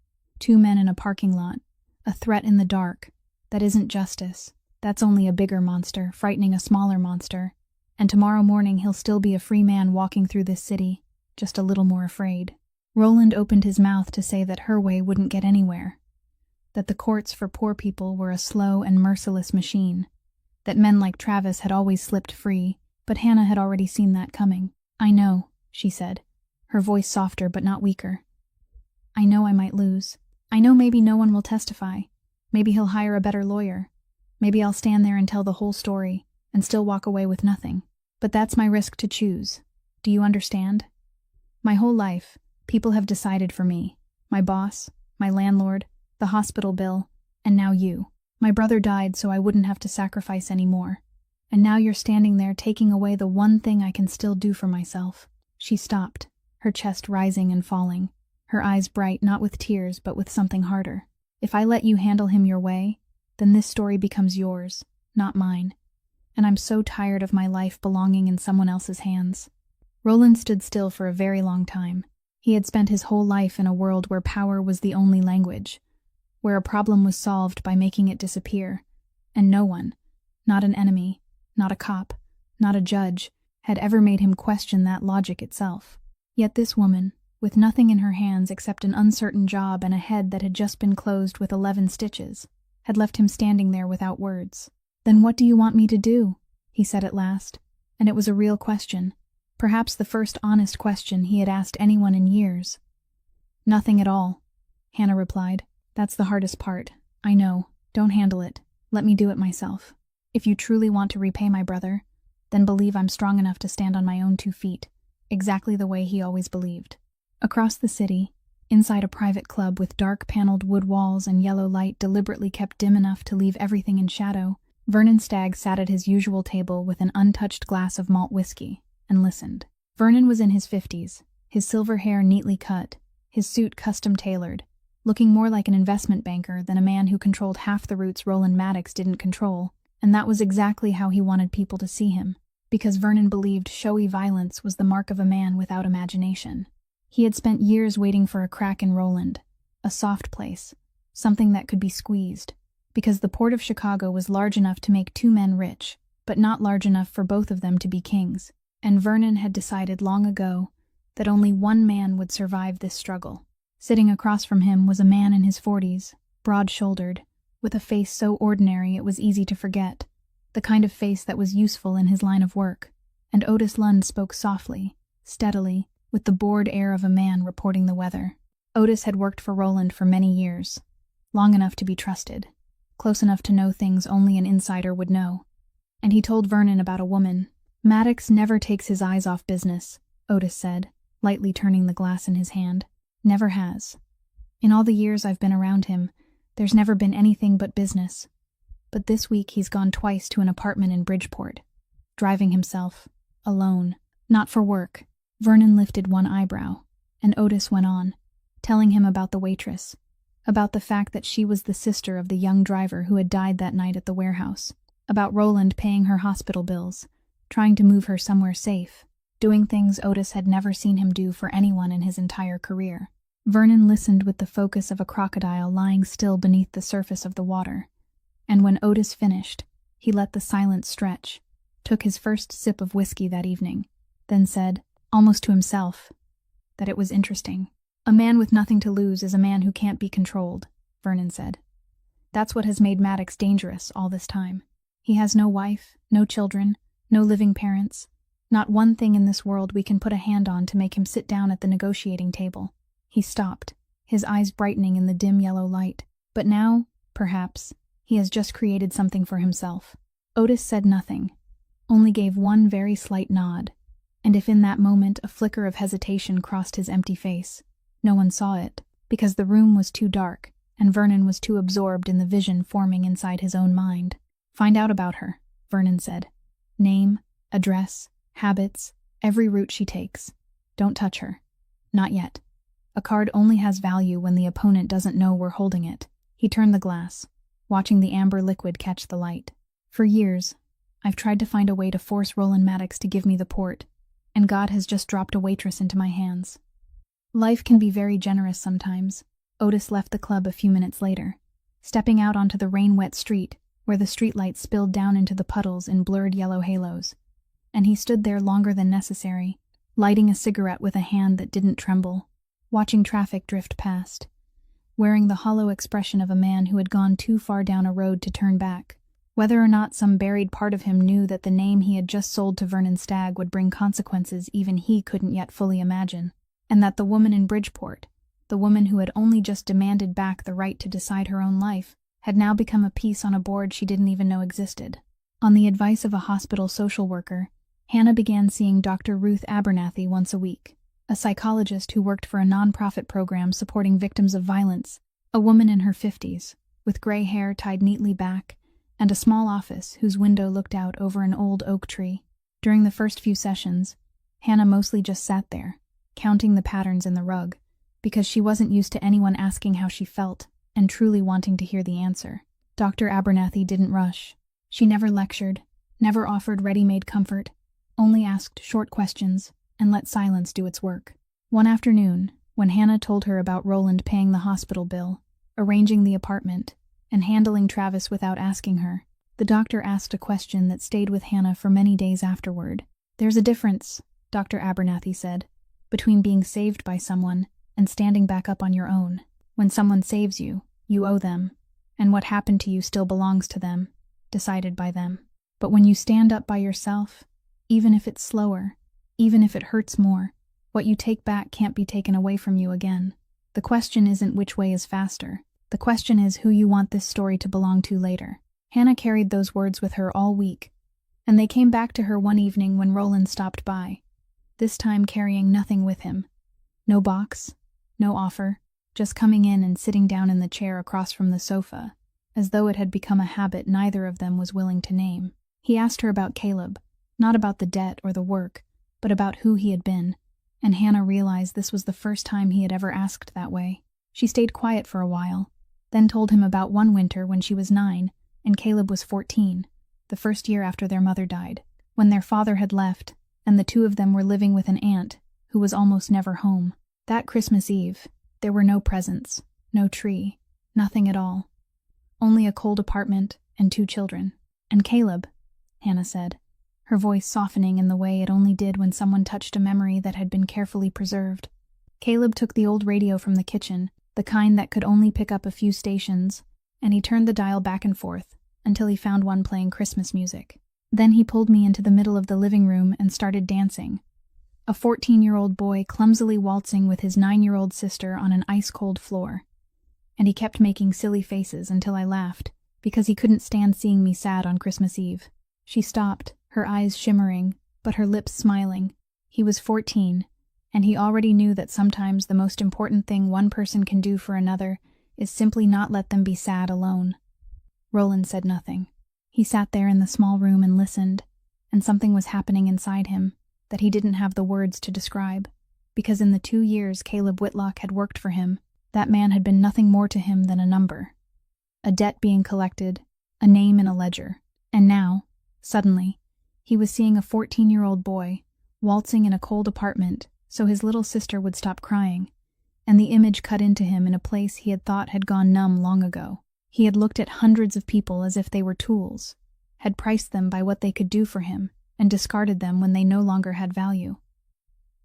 2 men in a parking lot. A threat in the dark. That isn't justice. That's only a bigger monster, frightening a smaller monster. And tomorrow morning he'll still be a free man walking through this city, just a little more afraid." Roland opened his mouth to say that her way wouldn't get anywhere. That the courts for poor people were a slow and merciless machine. That men like Travis had always slipped free, but Hannah had already seen that coming. "I know," she said, her voice softer but not weaker. "I know I might lose. I know maybe no one will testify. Maybe he'll hire a better lawyer. Maybe I'll stand there and tell the whole story. and still walk away with nothing. But that's my risk to choose. Do you understand? My whole life, people have decided for me. My boss, my landlord, the hospital bill, and now you. My brother died so I wouldn't have to sacrifice any more. And now you're standing there taking away the one thing I can still do for myself. She stopped, her chest rising and falling, her eyes bright not with tears but with something harder. If I let you handle him your way, then this story becomes yours, not mine. And I'm so tired of my life belonging in someone else's hands. Roland stood still for a very long time. He had spent his whole life in a world where power was the only language, where a problem was solved by making it disappear, and no one, not an enemy, not a cop, not a judge, had ever made him question that logic itself. Yet this woman, with nothing in her hands except an uncertain job and a head that had just been closed with 11 stitches, had left him standing there without words. "Then what do you want me to do?" he said at last, and it was a real question, perhaps the first honest question he had asked anyone in years. "Nothing at all," Hannah replied. "That's the hardest part. I know. Don't handle it. Let me do it myself. If you truly want to repay my brother, then believe I'm strong enough to stand on my own 2 feet, exactly the way he always believed." Across the city, inside a private club with dark paneled wood walls and yellow light deliberately kept dim enough to leave everything in shadow, Vernon Stagg sat at his usual table with an untouched glass of malt whiskey and listened. Vernon was in his 50s, his silver hair neatly cut, his suit custom-tailored, looking more like an investment banker than a man who controlled half the routes Roland Maddox didn't control, and that was exactly how he wanted people to see him, because Vernon believed showy violence was the mark of a man without imagination. He had spent years waiting for a crack in Roland, a soft place, something that could be squeezed, because the port of Chicago was large enough to make 2 men rich, but not large enough for both of them to be kings. And Vernon had decided long ago that only one man would survive this struggle. Sitting across from him was a man in his 40s, broad-shouldered, with a face so ordinary it was easy to forget, the kind of face that was useful in his line of work, and Otis Lund spoke softly, steadily, with the bored air of a man reporting the weather. Otis had worked for Roland for many years, long enough to be trusted, close enough to know things only an insider would know. And he told Vernon about a woman. "Maddox never takes his eyes off business," Otis said, lightly turning the glass in his hand. "Never has. In all the years I've been around him, there's never been anything but business. But this week he's gone twice to an apartment in Bridgeport, driving himself, alone, not for work." Vernon lifted one eyebrow, and Otis went on, telling him about the waitress, about the fact that she was the sister of the young driver who had died that night at the warehouse, about Roland paying her hospital bills, trying to move her somewhere safe, doing things Otis had never seen him do for anyone in his entire career. Vernon listened with the focus of a crocodile lying still beneath the surface of the water, and when Otis finished, he let the silence stretch, took his first sip of whiskey that evening, then said, almost to himself, that it was interesting. "A man with nothing to lose is a man who can't be controlled," Vernon said. "That's what has made Maddox dangerous all this time. He has no wife, no children, no living parents, not one thing in this world we can put a hand on to make him sit down at the negotiating table." He stopped, his eyes brightening in the dim yellow light. "But now, perhaps, he has just created something for himself." Otis said nothing, only gave one very slight nod, and if in that moment a flicker of hesitation crossed his empty face, no one saw it, because the room was too dark, and Vernon was too absorbed in the vision forming inside his own mind. "Find out about her," Vernon said. "Name, address, habits, every route she takes. Don't touch her. Not yet. A card only has value when the opponent doesn't know we're holding it." He turned the glass, watching the amber liquid catch the light. "For years, I've tried to find a way to force Roland Maddox to give me the port, and God has just dropped a waitress into my hands. Life can be very generous sometimes." Otis left the club a few minutes later, stepping out onto the rain-wet street, where the streetlights spilled down into the puddles in blurred yellow halos, and he stood there longer than necessary, lighting a cigarette with a hand that didn't tremble, watching traffic drift past, wearing the hollow expression of a man who had gone too far down a road to turn back. Whether or not some buried part of him knew that the name he had just sold to Vernon Stagg would bring consequences even he couldn't yet fully imagine, and that the woman in Bridgeport, the woman who had only just demanded back the right to decide her own life, had now become a piece on a board she didn't even know existed. On the advice of a hospital social worker, Hannah began seeing Dr. Ruth Abernathy once a week, a psychologist who worked for a nonprofit program supporting victims of violence, a woman in her 50s, with gray hair tied neatly back, and a small office whose window looked out over an old oak tree. During the first few sessions, Hannah mostly just sat there, counting the patterns in the rug, because she wasn't used to anyone asking how she felt and truly wanting to hear the answer. Dr. Abernathy didn't rush. She never lectured, never offered ready-made comfort, only asked short questions and let silence do its work. One afternoon, when Hannah told her about Roland paying the hospital bill, arranging the apartment, and handling Travis without asking her, the doctor asked a question that stayed with Hannah for many days afterward. "There's a difference," Dr. Abernathy said, "between being saved by someone and standing back up on your own. When someone saves you, you owe them, and what happened to you still belongs to them, decided by them. But when you stand up by yourself, even if it's slower, even if it hurts more, what you take back can't be taken away from you again. The question isn't which way is faster. The question is who you want this story to belong to later." Hannah carried those words with her all week, and they came back to her one evening when Roland stopped by, this time carrying nothing with him. No box, no offer, just coming in and sitting down in the chair across from the sofa, as though it had become a habit neither of them was willing to name. He asked her about Caleb, not about the debt or the work, but about who he had been, and Hannah realized this was the first time he had ever asked that way. She stayed quiet for a while, then told him about one winter when she was 9 and Caleb was 14, the first year after their mother died, when their father had left, and the two of them were living with an aunt who was almost never home. That Christmas Eve, there were no presents, no tree, nothing at all. Only a cold apartment and 2 children. "And Caleb," Hannah said, her voice softening in the way it only did when someone touched a memory that had been carefully preserved. Caleb took the old radio from the kitchen, the kind that could only pick up a few stations, and he turned the dial back and forth until he found one playing Christmas music. Then he pulled me into the middle of the living room and started dancing. A 14-year-old boy clumsily waltzing with his 9-year-old sister on an ice-cold floor. And he kept making silly faces until I laughed, because he couldn't stand seeing me sad on Christmas Eve. She stopped, her eyes shimmering, but her lips smiling. He was 14, and he already knew that sometimes the most important thing one person can do for another is simply not let them be sad alone. Roland said nothing. He sat there in the small room and listened, and something was happening inside him that he didn't have the words to describe, because in the 2 years Caleb Whitlock had worked for him, that man had been nothing more to him than a number. A debt being collected, a name in a ledger, and now, suddenly, he was seeing a 14-year-old boy waltzing in a cold apartment so his little sister would stop crying, and the image cut into him in a place he had thought had gone numb long ago. He had looked at hundreds of people as if they were tools, had priced them by what they could do for him, and discarded them when they no longer had value.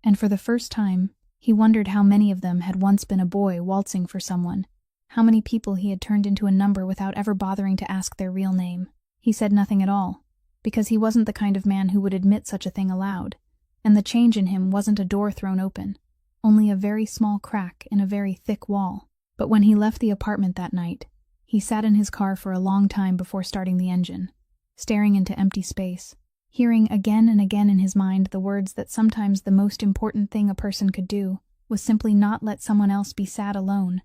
And for the first time, he wondered how many of them had once been a boy waltzing for someone, how many people he had turned into a number without ever bothering to ask their real name. He said nothing at all, because he wasn't the kind of man who would admit such a thing aloud, and the change in him wasn't a door thrown open, only a very small crack in a very thick wall. But when he left the apartment that night, he sat in his car for a long time before starting the engine, staring into empty space, hearing again and again in his mind the words that sometimes the most important thing a person could do was simply not let someone else be sad alone.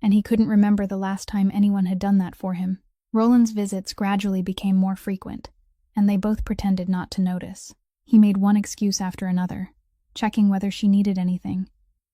And he couldn't remember the last time anyone had done that for him. Roland's visits gradually became more frequent, and they both pretended not to notice. He made one excuse after another, checking whether she needed anything,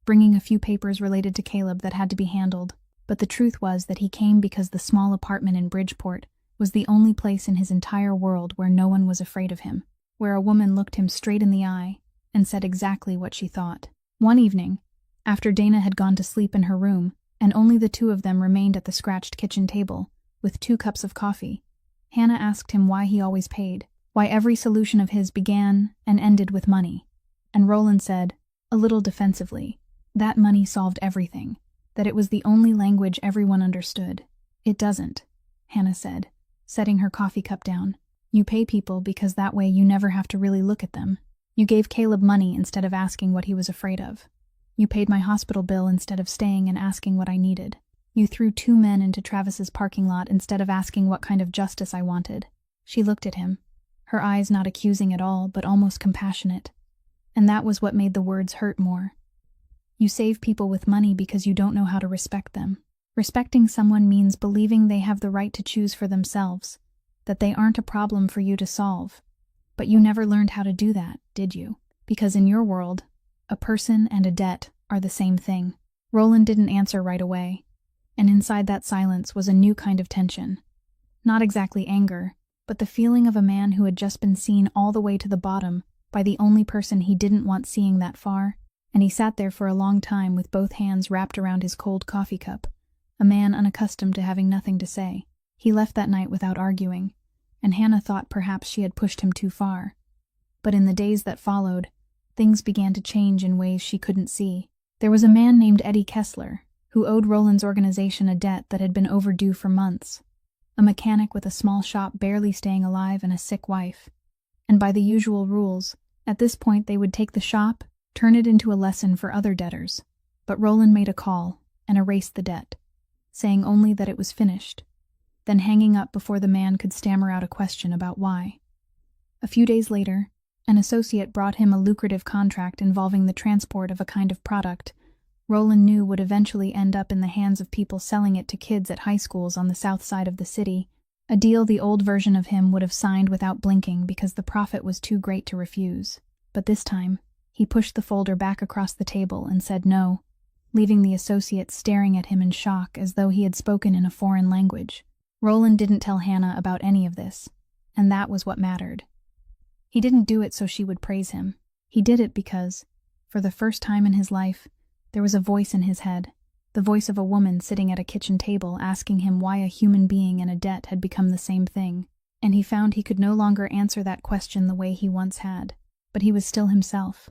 bringing a few papers related to Caleb that had to be handled, but the truth was that he came because the small apartment in Bridgeport was the only place in his entire world where no one was afraid of him, where a woman looked him straight in the eye and said exactly what she thought. One evening, after Dana had gone to sleep in her room, and only the 2 of them remained at the scratched kitchen table, with 2 cups of coffee, Hannah asked him why he always paid, why every solution of his began and ended with money. And Roland said, a little defensively, that money solved everything, that it was the only language everyone understood. "It doesn't," Hannah said, setting her coffee cup down. "You pay people because that way you never have to really look at them. You gave Caleb money instead of asking what he was afraid of. You paid my hospital bill instead of staying and asking what I needed. You threw 2 men into Travis's parking lot instead of asking what kind of justice I wanted." She looked at him, her eyes not accusing at all, but almost compassionate. And that was what made the words hurt more. You save people with money because you don't know how to respect them. Respecting someone means believing they have the right to choose for themselves, that they aren't a problem for you to solve. But you never learned how to do that, did you? Because in your world, a person and a debt are the same thing. Roland didn't answer right away, and inside that silence was a new kind of tension. Not exactly anger, but the feeling of a man who had just been seen all the way to the bottom by the only person he didn't want seeing that far, and he sat there for a long time with both hands wrapped around his cold coffee cup, a man unaccustomed to having nothing to say. He left that night without arguing, and Hannah thought perhaps she had pushed him too far. But in the days that followed, things began to change in ways she couldn't see. There was a man named Eddie Kessler, who owed Roland's organization a debt that had been overdue for months. A mechanic with a small shop barely staying alive and a sick wife. And by the usual rules, at this point they would take the shop, turn it into a lesson for other debtors. But Roland made a call and erased the debt, saying only that it was finished, then hanging up before the man could stammer out a question about why. A few days later, an associate brought him a lucrative contract involving the transport of a kind of product Roland knew would eventually end up in the hands of people selling it to kids at high schools on the south side of the city, a deal the old version of him would have signed without blinking because the profit was too great to refuse. But this time, he pushed the folder back across the table and said no, leaving the associate staring at him in shock as though he had spoken in a foreign language. Roland didn't tell Hannah about any of this, and that was what mattered. He didn't do it so she would praise him. He did it because, for the first time in his life, there was a voice in his head, the voice of a woman sitting at a kitchen table asking him why a human being and a debt had become the same thing, and he found he could no longer answer that question the way he once had, but he was still himself.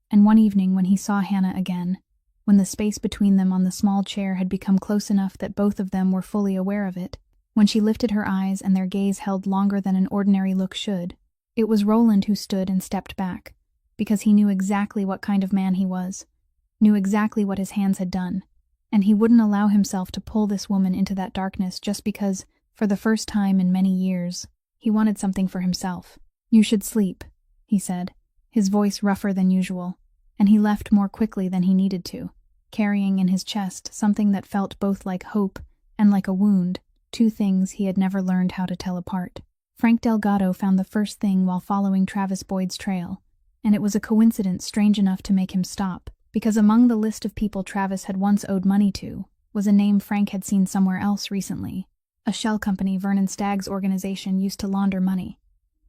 And one evening when he saw Hannah again, when the space between them on the small chair had become close enough that both of them were fully aware of it, when she lifted her eyes and their gaze held longer than an ordinary look should, it was Roland who stood and stepped back, because he knew exactly what kind of man he was, knew exactly what his hands had done, and he wouldn't allow himself to pull this woman into that darkness just because, for the first time in many years, he wanted something for himself. "You should sleep," he said, his voice rougher than usual, and he left more quickly than he needed to, carrying in his chest something that felt both like hope and like a wound, two things he had never learned how to tell apart. Frank Delgado found the first thing while following Travis Boyd's trail, and it was a coincidence strange enough to make him stop, because among the list of people Travis had once owed money to was a name Frank had seen somewhere else recently. A shell company Vernon Stagg's organization used to launder money,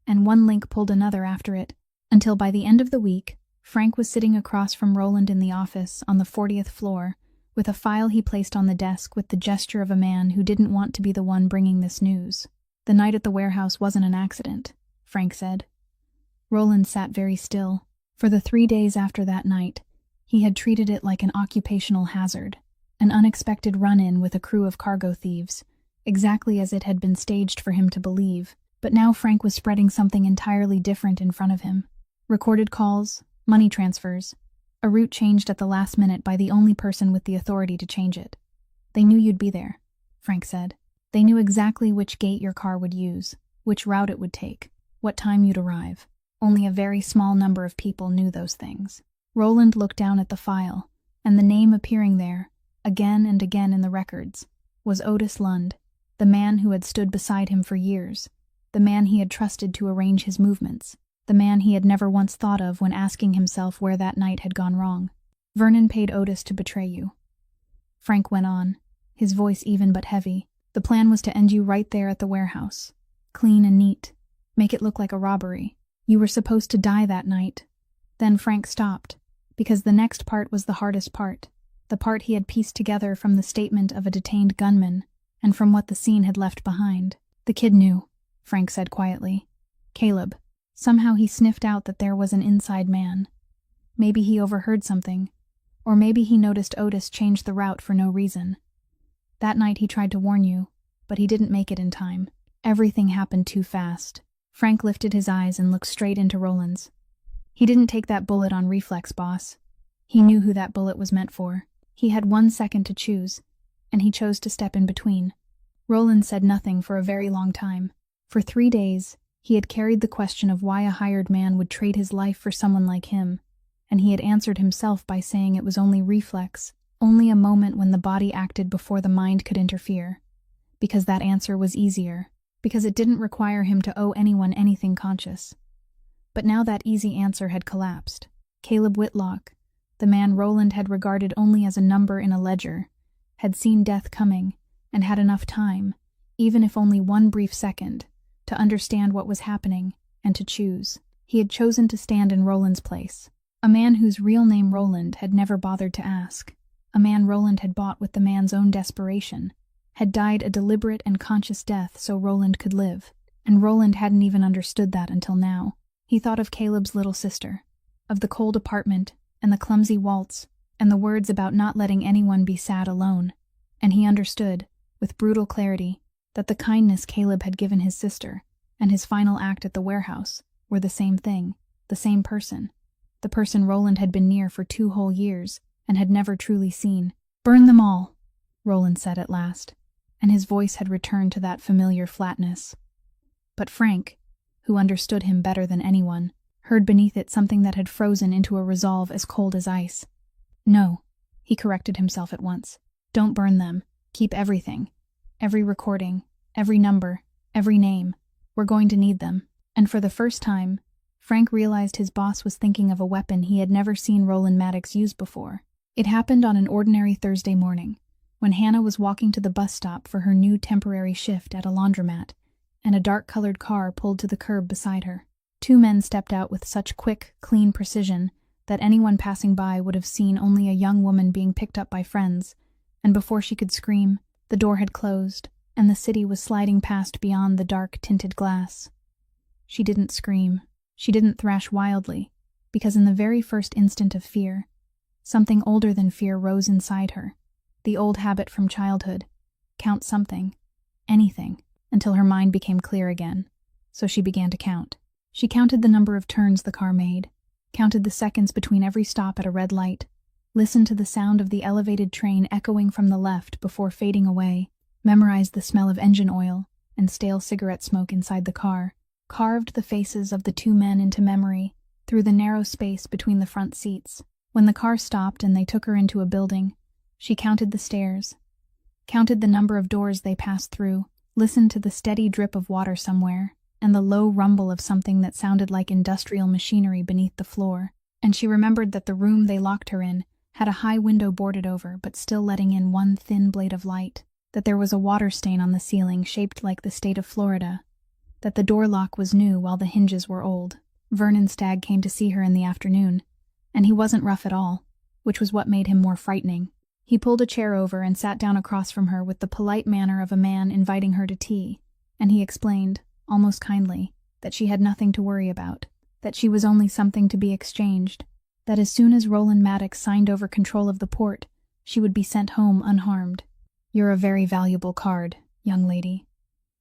and one link pulled another after it, until by the end of the week, Frank was sitting across from Roland in the office on the 40th floor, with a file he placed on the desk with the gesture of a man who didn't want to be the one bringing this news. "The night at the warehouse wasn't an accident," Frank said. Roland sat very still. For the 3 days after that night, he had treated it like an occupational hazard, an unexpected run-in with a crew of cargo thieves, exactly as it had been staged for him to believe. But now Frank was spreading something entirely different in front of him. Recorded calls, money transfers, a route changed at the last minute by the only person with the authority to change it. "They knew you'd be there," Frank said. "They knew exactly which gate your car would use, which route it would take, what time you'd arrive. Only a very small number of people knew those things." Roland looked down at the file, and the name appearing there, again and again in the records, was Otis Lund, the man who had stood beside him for years, the man he had trusted to arrange his movements, the man he had never once thought of when asking himself where that night had gone wrong. "Vernon paid Otis to betray you," Frank went on, his voice even but heavy. "The plan was to end you right there at the warehouse, clean and neat, make it look like a robbery. You were supposed to die that night." Then Frank stopped, because the next part was the hardest part, the part he had pieced together from the statement of a detained gunman and from what the scene had left behind. "The kid knew," Frank said quietly. "Caleb." Somehow he sniffed out that there was an inside man. Maybe he overheard something, or maybe he noticed Otis change the route for no reason. "That night he tried to warn you, but he didn't make it in time. Everything happened too fast." Frank lifted his eyes and looked straight into Roland's. "He didn't take that bullet on reflex, boss. He knew who that bullet was meant for. He had 1 second to choose, and he chose to step in between." Roland said nothing for a very long time. For 3 days, he had carried the question of why a hired man would trade his life for someone like him, and he had answered himself by saying it was only reflex, only a moment when the body acted before the mind could interfere. Because that answer was easier, because it didn't require him to owe anyone anything conscious. But now that easy answer had collapsed. Caleb Whitlock, the man Roland had regarded only as a number in a ledger, had seen death coming and had enough time, even if only one brief second, to understand what was happening and to choose. He had chosen to stand in Roland's place, a man whose real name Roland had never bothered to ask, a man Roland had bought with the man's own desperation, had died a deliberate and conscious death so Roland could live, and Roland hadn't even understood that until now. He thought of Caleb's little sister, of the cold apartment and the clumsy waltz and the words about not letting anyone be sad alone, and he understood, with brutal clarity, that the kindness Caleb had given his sister and his final act at the warehouse were the same thing, the same person, the person Roland had been near for 2 whole years and had never truly seen. "Burn them all," Roland said at last, and his voice had returned to that familiar flatness. But Frank, who understood him better than anyone, heard beneath it something that had frozen into a resolve as cold as ice. "No," he corrected himself at once. "Don't burn them. Keep everything. Every recording, every number, every name. We're going to need them." And for the first time, Frank realized his boss was thinking of a weapon he had never seen Roland Maddox use before. It happened on an ordinary Thursday morning, when Hannah was walking to the bus stop for her new temporary shift at a laundromat, and a dark-colored car pulled to the curb beside her. 2 men stepped out with such quick, clean precision that anyone passing by would have seen only a young woman being picked up by friends, and before she could scream, the door had closed, and the city was sliding past beyond the dark, tinted glass. She didn't scream. She didn't thrash wildly, because in the very first instant of fear, something older than fear rose inside her, the old habit from childhood: count something, anything, until her mind became clear again. So she began to count. She counted the number of turns the car made, counted the seconds between every stop at a red light, listened to the sound of the elevated train echoing from the left before fading away, memorized the smell of engine oil and stale cigarette smoke inside the car, carved the faces of the 2 men into memory through the narrow space between the front seats. When the car stopped and they took her into a building, she counted the stairs, counted the number of doors they passed through, listened to the steady drip of water somewhere, and the low rumble of something that sounded like industrial machinery beneath the floor, and she remembered that the room they locked her in had a high window boarded over but still letting in one thin blade of light, that there was a water stain on the ceiling shaped like the state of Florida, that the door lock was new while the hinges were old. Vernon Stagg came to see her in the afternoon, and he wasn't rough at all, which was what made him more frightening. He pulled a chair over and sat down across from her with the polite manner of a man inviting her to tea, and he explained, almost kindly, that she had nothing to worry about, that she was only something to be exchanged, that as soon as Roland Maddox signed over control of the port, she would be sent home unharmed. "You're a very valuable card, young lady,"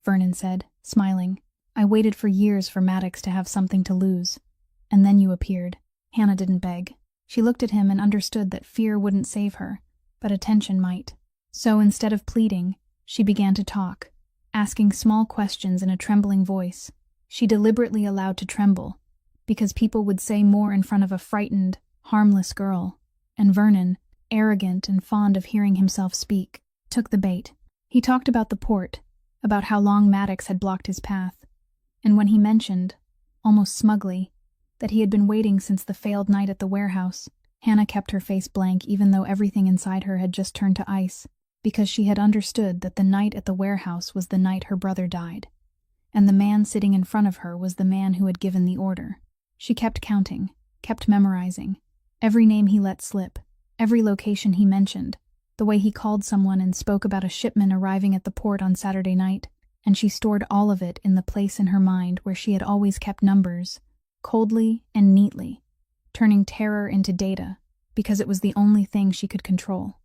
Vernon said, smiling. "I waited for years for Maddox to have something to lose, and then you appeared." Hannah didn't beg. She looked at him and understood that fear wouldn't save her, but attention might. So instead of pleading, she began to talk, asking small questions in a trembling voice. She deliberately allowed to tremble, because people would say more in front of a frightened, harmless girl, and Vernon, arrogant and fond of hearing himself speak, took the bait. He talked about the port, about how long Maddox had blocked his path, and when he mentioned, almost smugly, that he had been waiting since the failed night at the warehouse, Hannah kept her face blank even though everything inside her had just turned to ice, because she had understood that the night at the warehouse was the night her brother died, and the man sitting in front of her was the man who had given the order. She kept counting, kept memorizing, every name he let slip, every location he mentioned, the way he called someone and spoke about a shipment arriving at the port on Saturday night, and she stored all of it in the place in her mind where she had always kept numbers, coldly and neatly, turning terror into data, because it was the only thing she could control.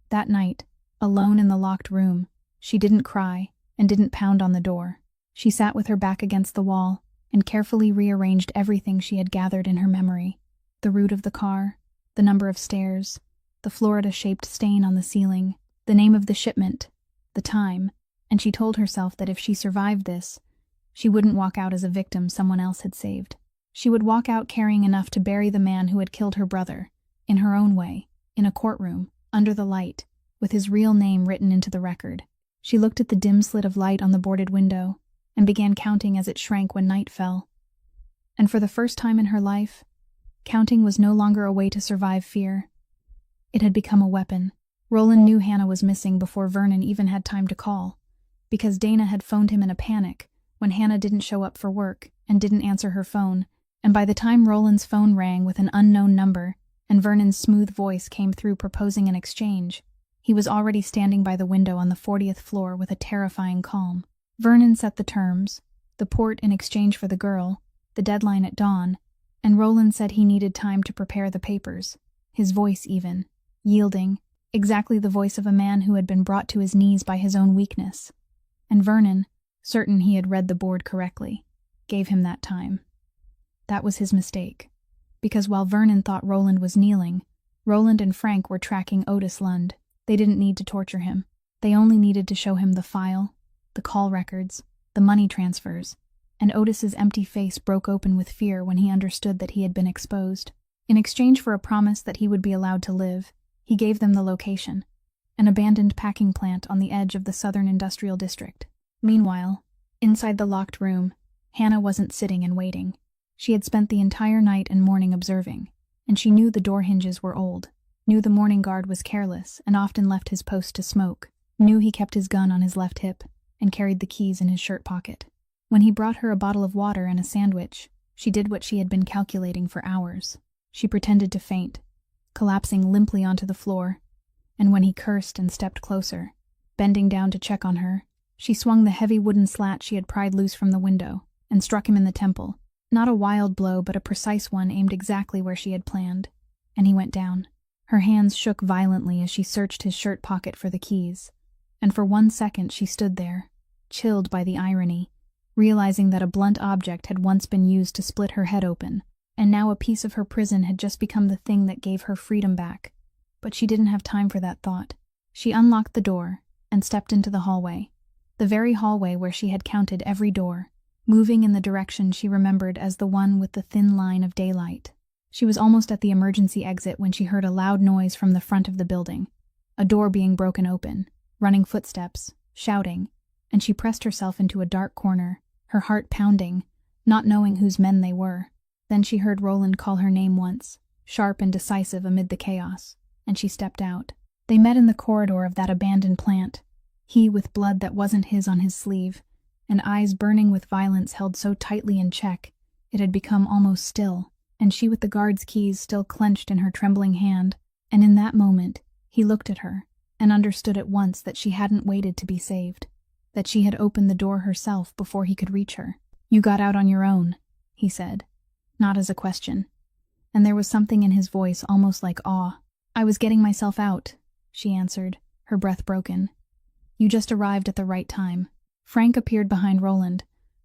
That night, alone in the locked room, she didn't cry and didn't pound on the door. She sat with her back against the wall and carefully rearranged everything she had gathered in her memory: the route of the car, the number of stairs, the Florida-shaped stain on the ceiling, the name of the shipment, the time, and she told herself that if she survived this, She wouldn't walk out as a victim someone else had saved. She would walk out carrying enough to bury the man who had killed her brother, in her own way, in a courtroom, under the light, with his real name written into the record. She looked at the dim slit of light on the boarded window, and began counting as it shrank when night fell. And for the first time in her life, counting was no longer a way to survive fear. It had become a weapon. Roland knew Hannah was missing before Vernon even had time to call, because Dana had phoned him in a panic when Hannah didn't show up for work and didn't answer her phone, and by the time Roland's phone rang with an unknown number and Vernon's smooth voice came through proposing an exchange, he was already standing by the window on the 40th floor with a terrifying calm. Vernon set the terms, the port in exchange for the girl, the deadline at dawn, and Roland said he needed time to prepare the papers, his voice even, yielding, exactly the voice of a man who had been brought to his knees by his own weakness. And Vernon, certain he had read the board correctly, gave him that time. That was his mistake, because while Vernon thought Roland was kneeling, Roland and Frank were tracking Otis Lund. They didn't need to torture him. They only needed to show him the file, the call records, the money transfers, and Otis's empty face broke open with fear when he understood that he had been exposed. In exchange for a promise that he would be allowed to live, he gave them the location, an abandoned packing plant on the edge of the Southern Industrial District. Meanwhile, inside the locked room, Hannah wasn't sitting and waiting. She had spent the entire night and morning observing, and she knew the door hinges were old, knew the morning guard was careless and often left his post to smoke, knew he kept his gun on his left hip and carried the keys in his shirt pocket. When he brought her a bottle of water and a sandwich, she did what she had been calculating for hours. She pretended to faint, collapsing limply onto the floor, and when he cursed and stepped closer, bending down to check on her, she swung the heavy wooden slat she had pried loose from the window and struck him in the temple, not a wild blow but a precise one aimed exactly where she had planned, and he went down. Her hands shook violently as she searched his shirt pocket for the keys, and for 1 second she stood there, chilled by the irony, realizing that a blunt object had once been used to split her head open, and now a piece of her prison had just become the thing that gave her freedom back. But she didn't have time for that thought. She unlocked the door and stepped into the hallway, the very hallway where she had counted every door, moving in the direction she remembered as the one with the thin line of daylight. She was almost at the emergency exit when she heard a loud noise from the front of the building, a door being broken open, running footsteps, shouting, and she pressed herself into a dark corner, her heart pounding, not knowing whose men they were. Then she heard Roland call her name once, sharp and decisive amid the chaos, and she stepped out. They met in the corridor of that abandoned plant, he with blood that wasn't his on his sleeve, and eyes burning with violence held so tightly in check it had become almost still, and she with the guard's keys still clenched in her trembling hand. And in that moment, he looked at her and understood at once that she hadn't waited to be saved, that she had opened the door herself before he could reach her. "You got out on your own," he said, not as a question, and there was something in his voice almost like awe. "I was getting myself out," she answered, her breath broken. "You just arrived at the right time." Frank appeared behind Roland,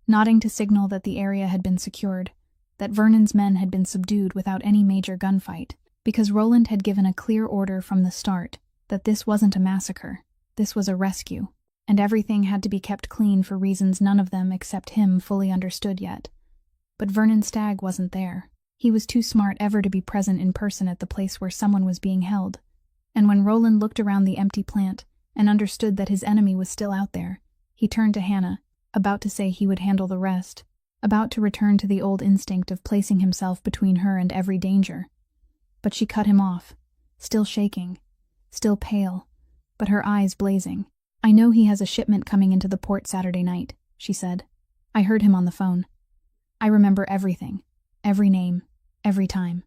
nodding to signal that the area had been secured, that Vernon's men had been subdued without any major gunfight, because Roland had given a clear order from the start that this wasn't a massacre, this was a rescue, and everything had to be kept clean for reasons none of them except him fully understood yet. But Vernon Stagg wasn't there. He was too smart ever to be present in person at the place where someone was being held, and when Roland looked around the empty plant and understood that his enemy was still out there, he turned to Hannah, about to say he would handle the rest, about to return to the old instinct of placing himself between her and every danger. But she cut him off, still shaking, still pale, but her eyes blazing. "I know he has a shipment coming into the port Saturday night," she said. "I heard him on the phone. I remember everything, every name, every time.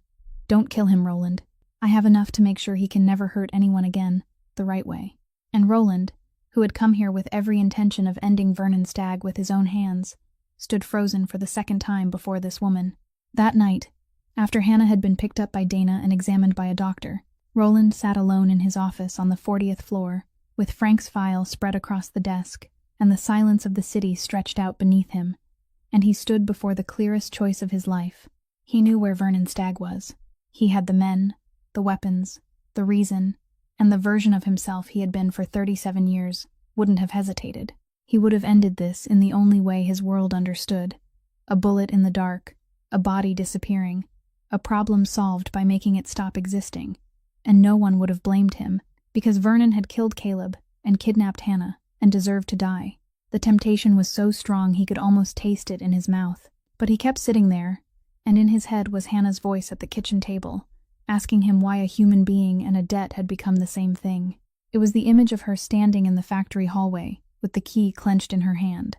Don't kill him, Roland. I have enough to make sure he can never hurt anyone again, the right way." And Roland, who had come here with every intention of ending Vernon Stagg with his own hands, stood frozen for the second time before this woman. That night, after Hannah had been picked up by Dana and examined by a doctor, Roland sat alone in his office on the 40th floor, with Frank's file spread across the desk and the silence of the city stretched out beneath him, and he stood before the clearest choice of his life. He knew where Vernon Stagg was. He had the men, the weapons, the reason, and the version of himself he had been for 37 years wouldn't have hesitated. He would have ended this in the only way his world understood. A bullet in the dark, a body disappearing, a problem solved by making it stop existing. And no one would have blamed him, because Vernon had killed Caleb and kidnapped Hannah and deserved to die. The temptation was so strong he could almost taste it in his mouth. But he kept sitting there, and in his head was Hannah's voice at the kitchen table, asking him why a human being and a debt had become the same thing. It was the image of her standing in the factory hallway, with the key clenched in her hand,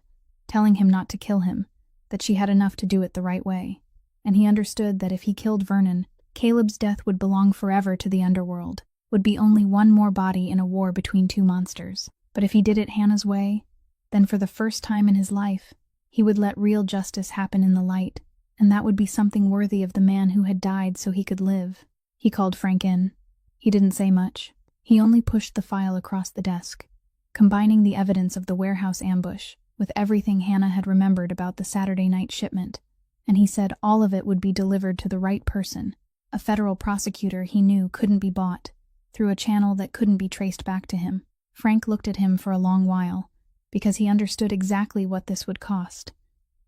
telling him not to kill him, that she had enough to do it the right way. And he understood that if he killed Vernon, Caleb's death would belong forever to the underworld, would be only one more body in a war between two monsters. But if he did it Hannah's way, then for the first time in his life, he would let real justice happen in the light, and that would be something worthy of the man who had died so he could live. He called Frank in. He didn't say much. He only pushed the file across the desk, combining the evidence of the warehouse ambush with everything Hannah had remembered about the Saturday night shipment, and he said all of it would be delivered to the right person, a federal prosecutor he knew couldn't be bought, through a channel that couldn't be traced back to him. Frank looked at him for a long while, because he understood exactly what this would cost.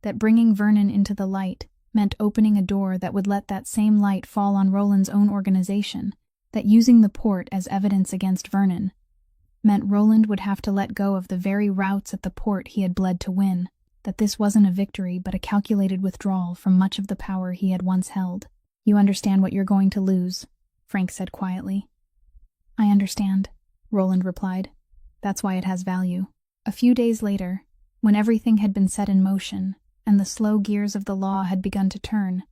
That bringing Vernon into the light meant opening a door that would let that same light fall on Roland's own organization, that using the port as evidence against Vernon meant Roland would have to let go of the very routes at the port he had bled to win, that this wasn't a victory but a calculated withdrawal from much of the power he had once held. "You understand what you're going to lose," Frank said quietly. "I understand," Roland replied. "That's why it has value." A few days later, when everything had been set in motion and the slow gears of the law had begun to turn,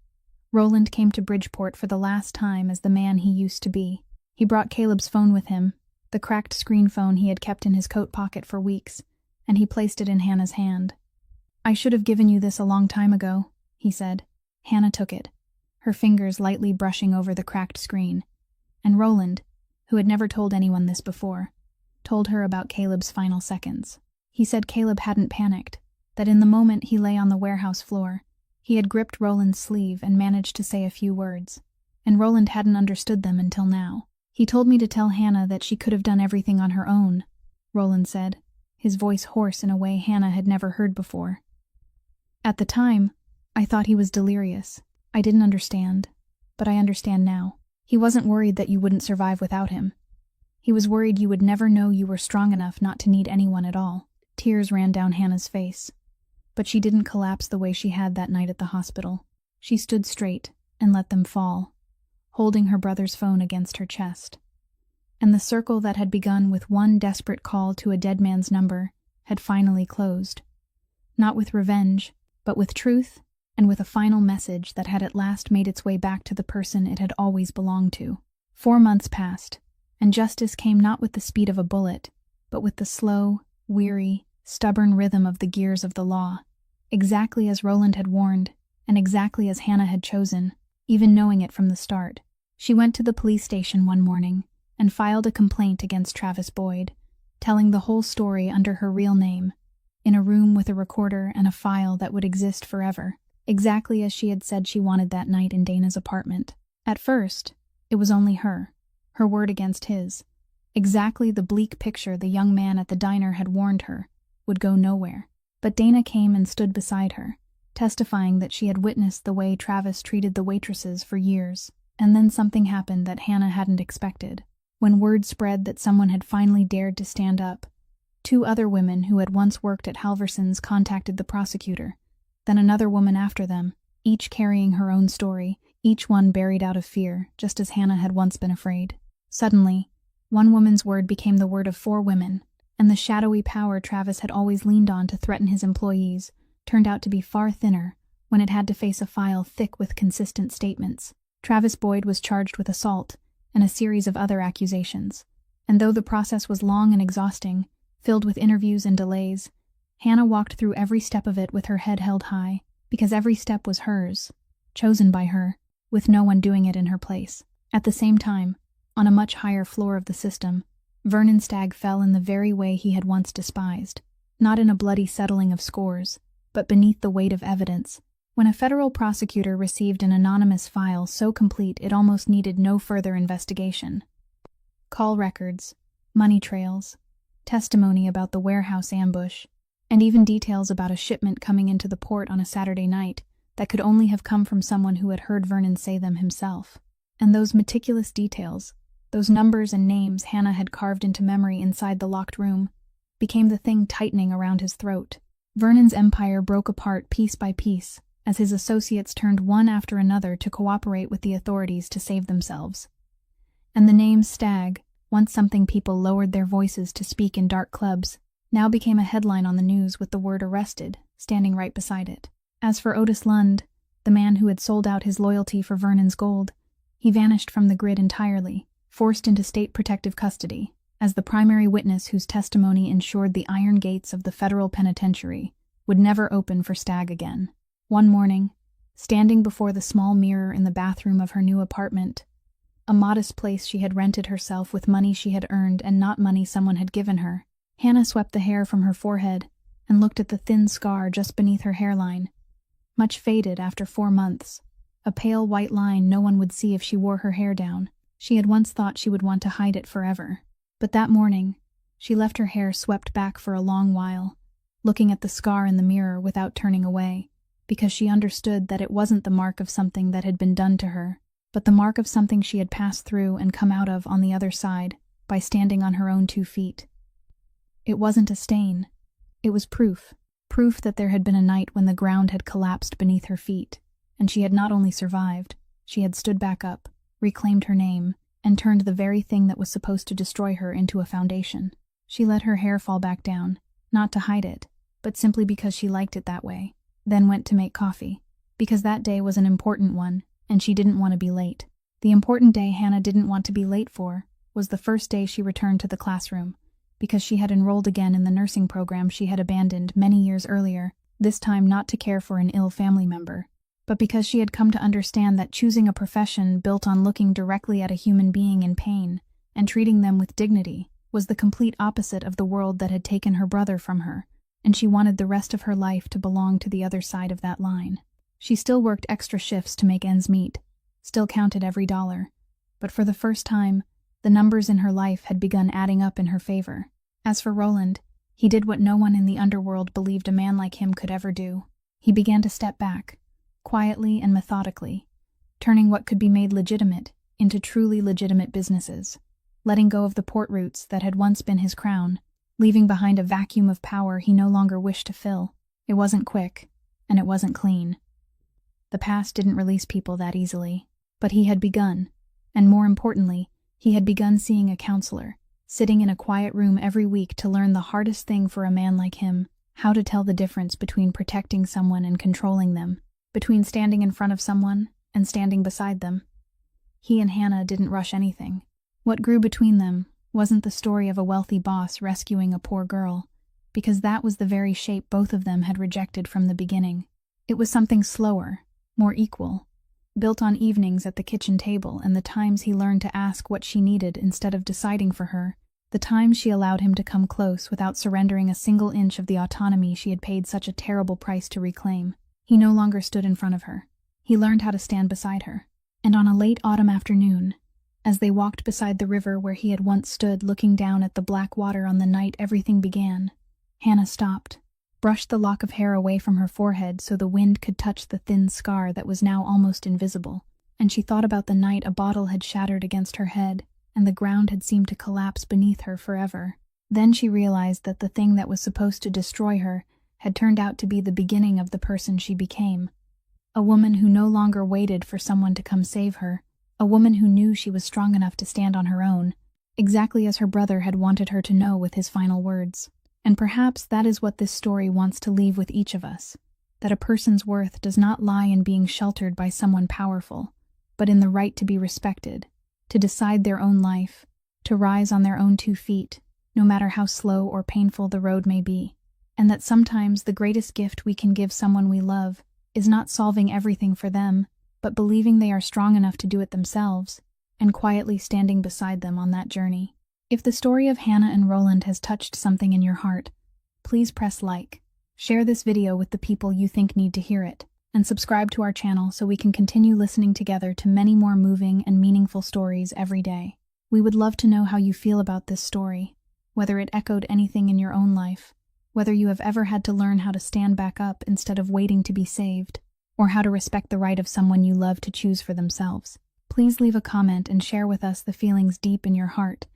Roland came to Bridgeport for the last time as the man he used to be. He brought Caleb's phone with him, the cracked screen phone he had kept in his coat pocket for weeks, and he placed it in Hannah's hand. "I should have given you this a long time ago," he said. Hannah took it, her fingers lightly brushing over the cracked screen, and Roland, who had never told anyone this before, told her about Caleb's final seconds. He said Caleb hadn't panicked, that in the moment he lay on the warehouse floor, he had gripped Roland's sleeve and managed to say a few words, and Roland hadn't understood them until now. "He told me to tell Hannah that she could have done everything on her own," Roland said, his voice hoarse in a way Hannah had never heard before. "At the time, I thought he was delirious. I didn't understand, but I understand now. He wasn't worried that you wouldn't survive without him. He was worried you would never know you were strong enough not to need anyone at all." Tears ran down Hannah's face, but she didn't collapse the way she had that night at the hospital. She stood straight and let them fall, holding her brother's phone against her chest. And the circle that had begun with one desperate call to a dead man's number had finally closed. Not with revenge, but with truth, and with a final message that had at last made its way back to the person it had always belonged to. 4 months passed, and justice came not with the speed of a bullet, but with the slow, weary, stubborn rhythm of the gears of the law, exactly as Roland had warned, and exactly as Hannah had chosen, even knowing it from the start. She went to the police station one morning and filed a complaint against Travis Boyd, telling the whole story under her real name, in a room with a recorder and a file that would exist forever, exactly as she had said she wanted that night in Dana's apartment. At first, it was only her word against his. Exactly the bleak picture the young man at the diner had warned her would go nowhere. But Dana came and stood beside her, testifying that she had witnessed the way Travis treated the waitresses for years. And then something happened that Hannah hadn't expected. When word spread that someone had finally dared to stand up, 2 other women who had once worked at Halverson's contacted the prosecutor, then another woman after them, each carrying her own story, each one buried out of fear, just as Hannah had once been afraid. Suddenly, one woman's word became the word of 4 women, and the shadowy power Travis had always leaned on to threaten his employees turned out to be far thinner when it had to face a file thick with consistent statements. Travis Boyd was charged with assault and a series of other accusations, and though the process was long and exhausting, filled with interviews and delays, Hannah walked through every step of it with her head held high, because every step was hers, chosen by her, with no one doing it in her place. At the same time, on a much higher floor of the system, Vernon Stagg fell in the very way he had once despised, not in a bloody settling of scores, but beneath the weight of evidence. When a federal prosecutor received an anonymous file so complete it almost needed no further investigation. Call records, money trails, testimony about the warehouse ambush, and even details about a shipment coming into the port on a Saturday night that could only have come from someone who had heard Vernon say them himself. And those meticulous details, those numbers and names Hannah had carved into memory inside the locked room, became the thing tightening around his throat. Vernon's empire broke apart piece by piece as his associates turned one after another to cooperate with the authorities to save themselves. And the name Stagg, once something people lowered their voices to speak in dark clubs, now became a headline on the news with the word arrested standing right beside it. As for Otis Lund, the man who had sold out his loyalty for Vernon's gold, he vanished from the grid entirely, forced into state protective custody, as the primary witness whose testimony ensured the iron gates of the federal penitentiary would never open for Stagg again. One morning, standing before the small mirror in the bathroom of her new apartment, a modest place she had rented herself with money she had earned and not money someone had given her, Hannah swept the hair from her forehead and looked at the thin scar just beneath her hairline, much faded after 4 months, a pale white line no one would see if she wore her hair down. She had once thought she would want to hide it forever. But that morning, she left her hair swept back for a long while, looking at the scar in the mirror without turning away, because she understood that it wasn't the mark of something that had been done to her, but the mark of something she had passed through and come out of on the other side by standing on her own 2 feet. It wasn't a stain. It was proof that there had been a night when the ground had collapsed beneath her feet, and she had not only survived, she had stood back up, reclaimed her name, and turned the very thing that was supposed to destroy her into a foundation. She let her hair fall back down, not to hide it, but simply because she liked it that way, then went to make coffee, because that day was an important one, and she didn't want to be late. The important day Hannah didn't want to be late for was the first day she returned to the classroom, because she had enrolled again in the nursing program she had abandoned many years earlier, this time not to care for an ill family member, but because she had come to understand that choosing a profession built on looking directly at a human being in pain and treating them with dignity was the complete opposite of the world that had taken her brother from her, and she wanted the rest of her life to belong to the other side of that line. She still worked extra shifts to make ends meet, still counted every dollar, but for the first time, the numbers in her life had begun adding up in her favor. As for Roland, he did what no one in the underworld believed a man like him could ever do. He began to step back, quietly and methodically, turning what could be made legitimate into truly legitimate businesses, letting go of the port routes that had once been his crown, leaving behind a vacuum of power he no longer wished to fill. It wasn't quick, and it wasn't clean. The past didn't release people that easily, but he had begun, and more importantly, he had begun seeing a counselor, sitting in a quiet room every week to learn the hardest thing for a man like him, how to tell the difference between protecting someone and controlling them, between standing in front of someone and standing beside them. He and Hannah didn't rush anything. What grew between them wasn't the story of a wealthy boss rescuing a poor girl, because that was the very shape both of them had rejected from the beginning. It was something slower, more equal, built on evenings at the kitchen table and the times he learned to ask what she needed instead of deciding for her, the times she allowed him to come close without surrendering a single inch of the autonomy she had paid such a terrible price to reclaim. He no longer stood in front of her. He learned how to stand beside her. And on a late autumn afternoon, as they walked beside the river where he had once stood looking down at the black water on the night everything began, Hannah stopped, brushed the lock of hair away from her forehead so the wind could touch the thin scar that was now almost invisible, and she thought about the night a bottle had shattered against her head and the ground had seemed to collapse beneath her forever. Then she realized that the thing that was supposed to destroy her had turned out to be the beginning of the person she became. A woman who no longer waited for someone to come save her, a woman who knew she was strong enough to stand on her own, exactly as her brother had wanted her to know with his final words. And perhaps that is what this story wants to leave with each of us, that a person's worth does not lie in being sheltered by someone powerful, but in the right to be respected, to decide their own life, to rise on their own 2 feet, no matter how slow or painful the road may be, and that sometimes the greatest gift we can give someone we love is not solving everything for them, but believing they are strong enough to do it themselves, and quietly standing beside them on that journey. If the story of Hannah and Roland has touched something in your heart, please press like, share this video with the people you think need to hear it, and subscribe to our channel so we can continue listening together to many more moving and meaningful stories every day. We would love to know how you feel about this story, whether it echoed anything in your own life, whether you have ever had to learn how to stand back up instead of waiting to be saved, or how to respect the right of someone you love to choose for themselves. Please leave a comment and share with us the feelings deep in your heart,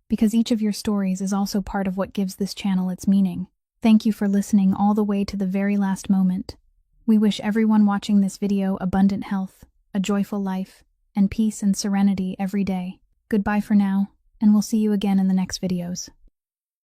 because each of your stories is also part of what gives this channel its meaning. Thank you for listening all the way to the very last moment. We wish everyone watching this video abundant health, a joyful life, and peace and serenity every day. Goodbye for now, and we'll see you again in the next videos.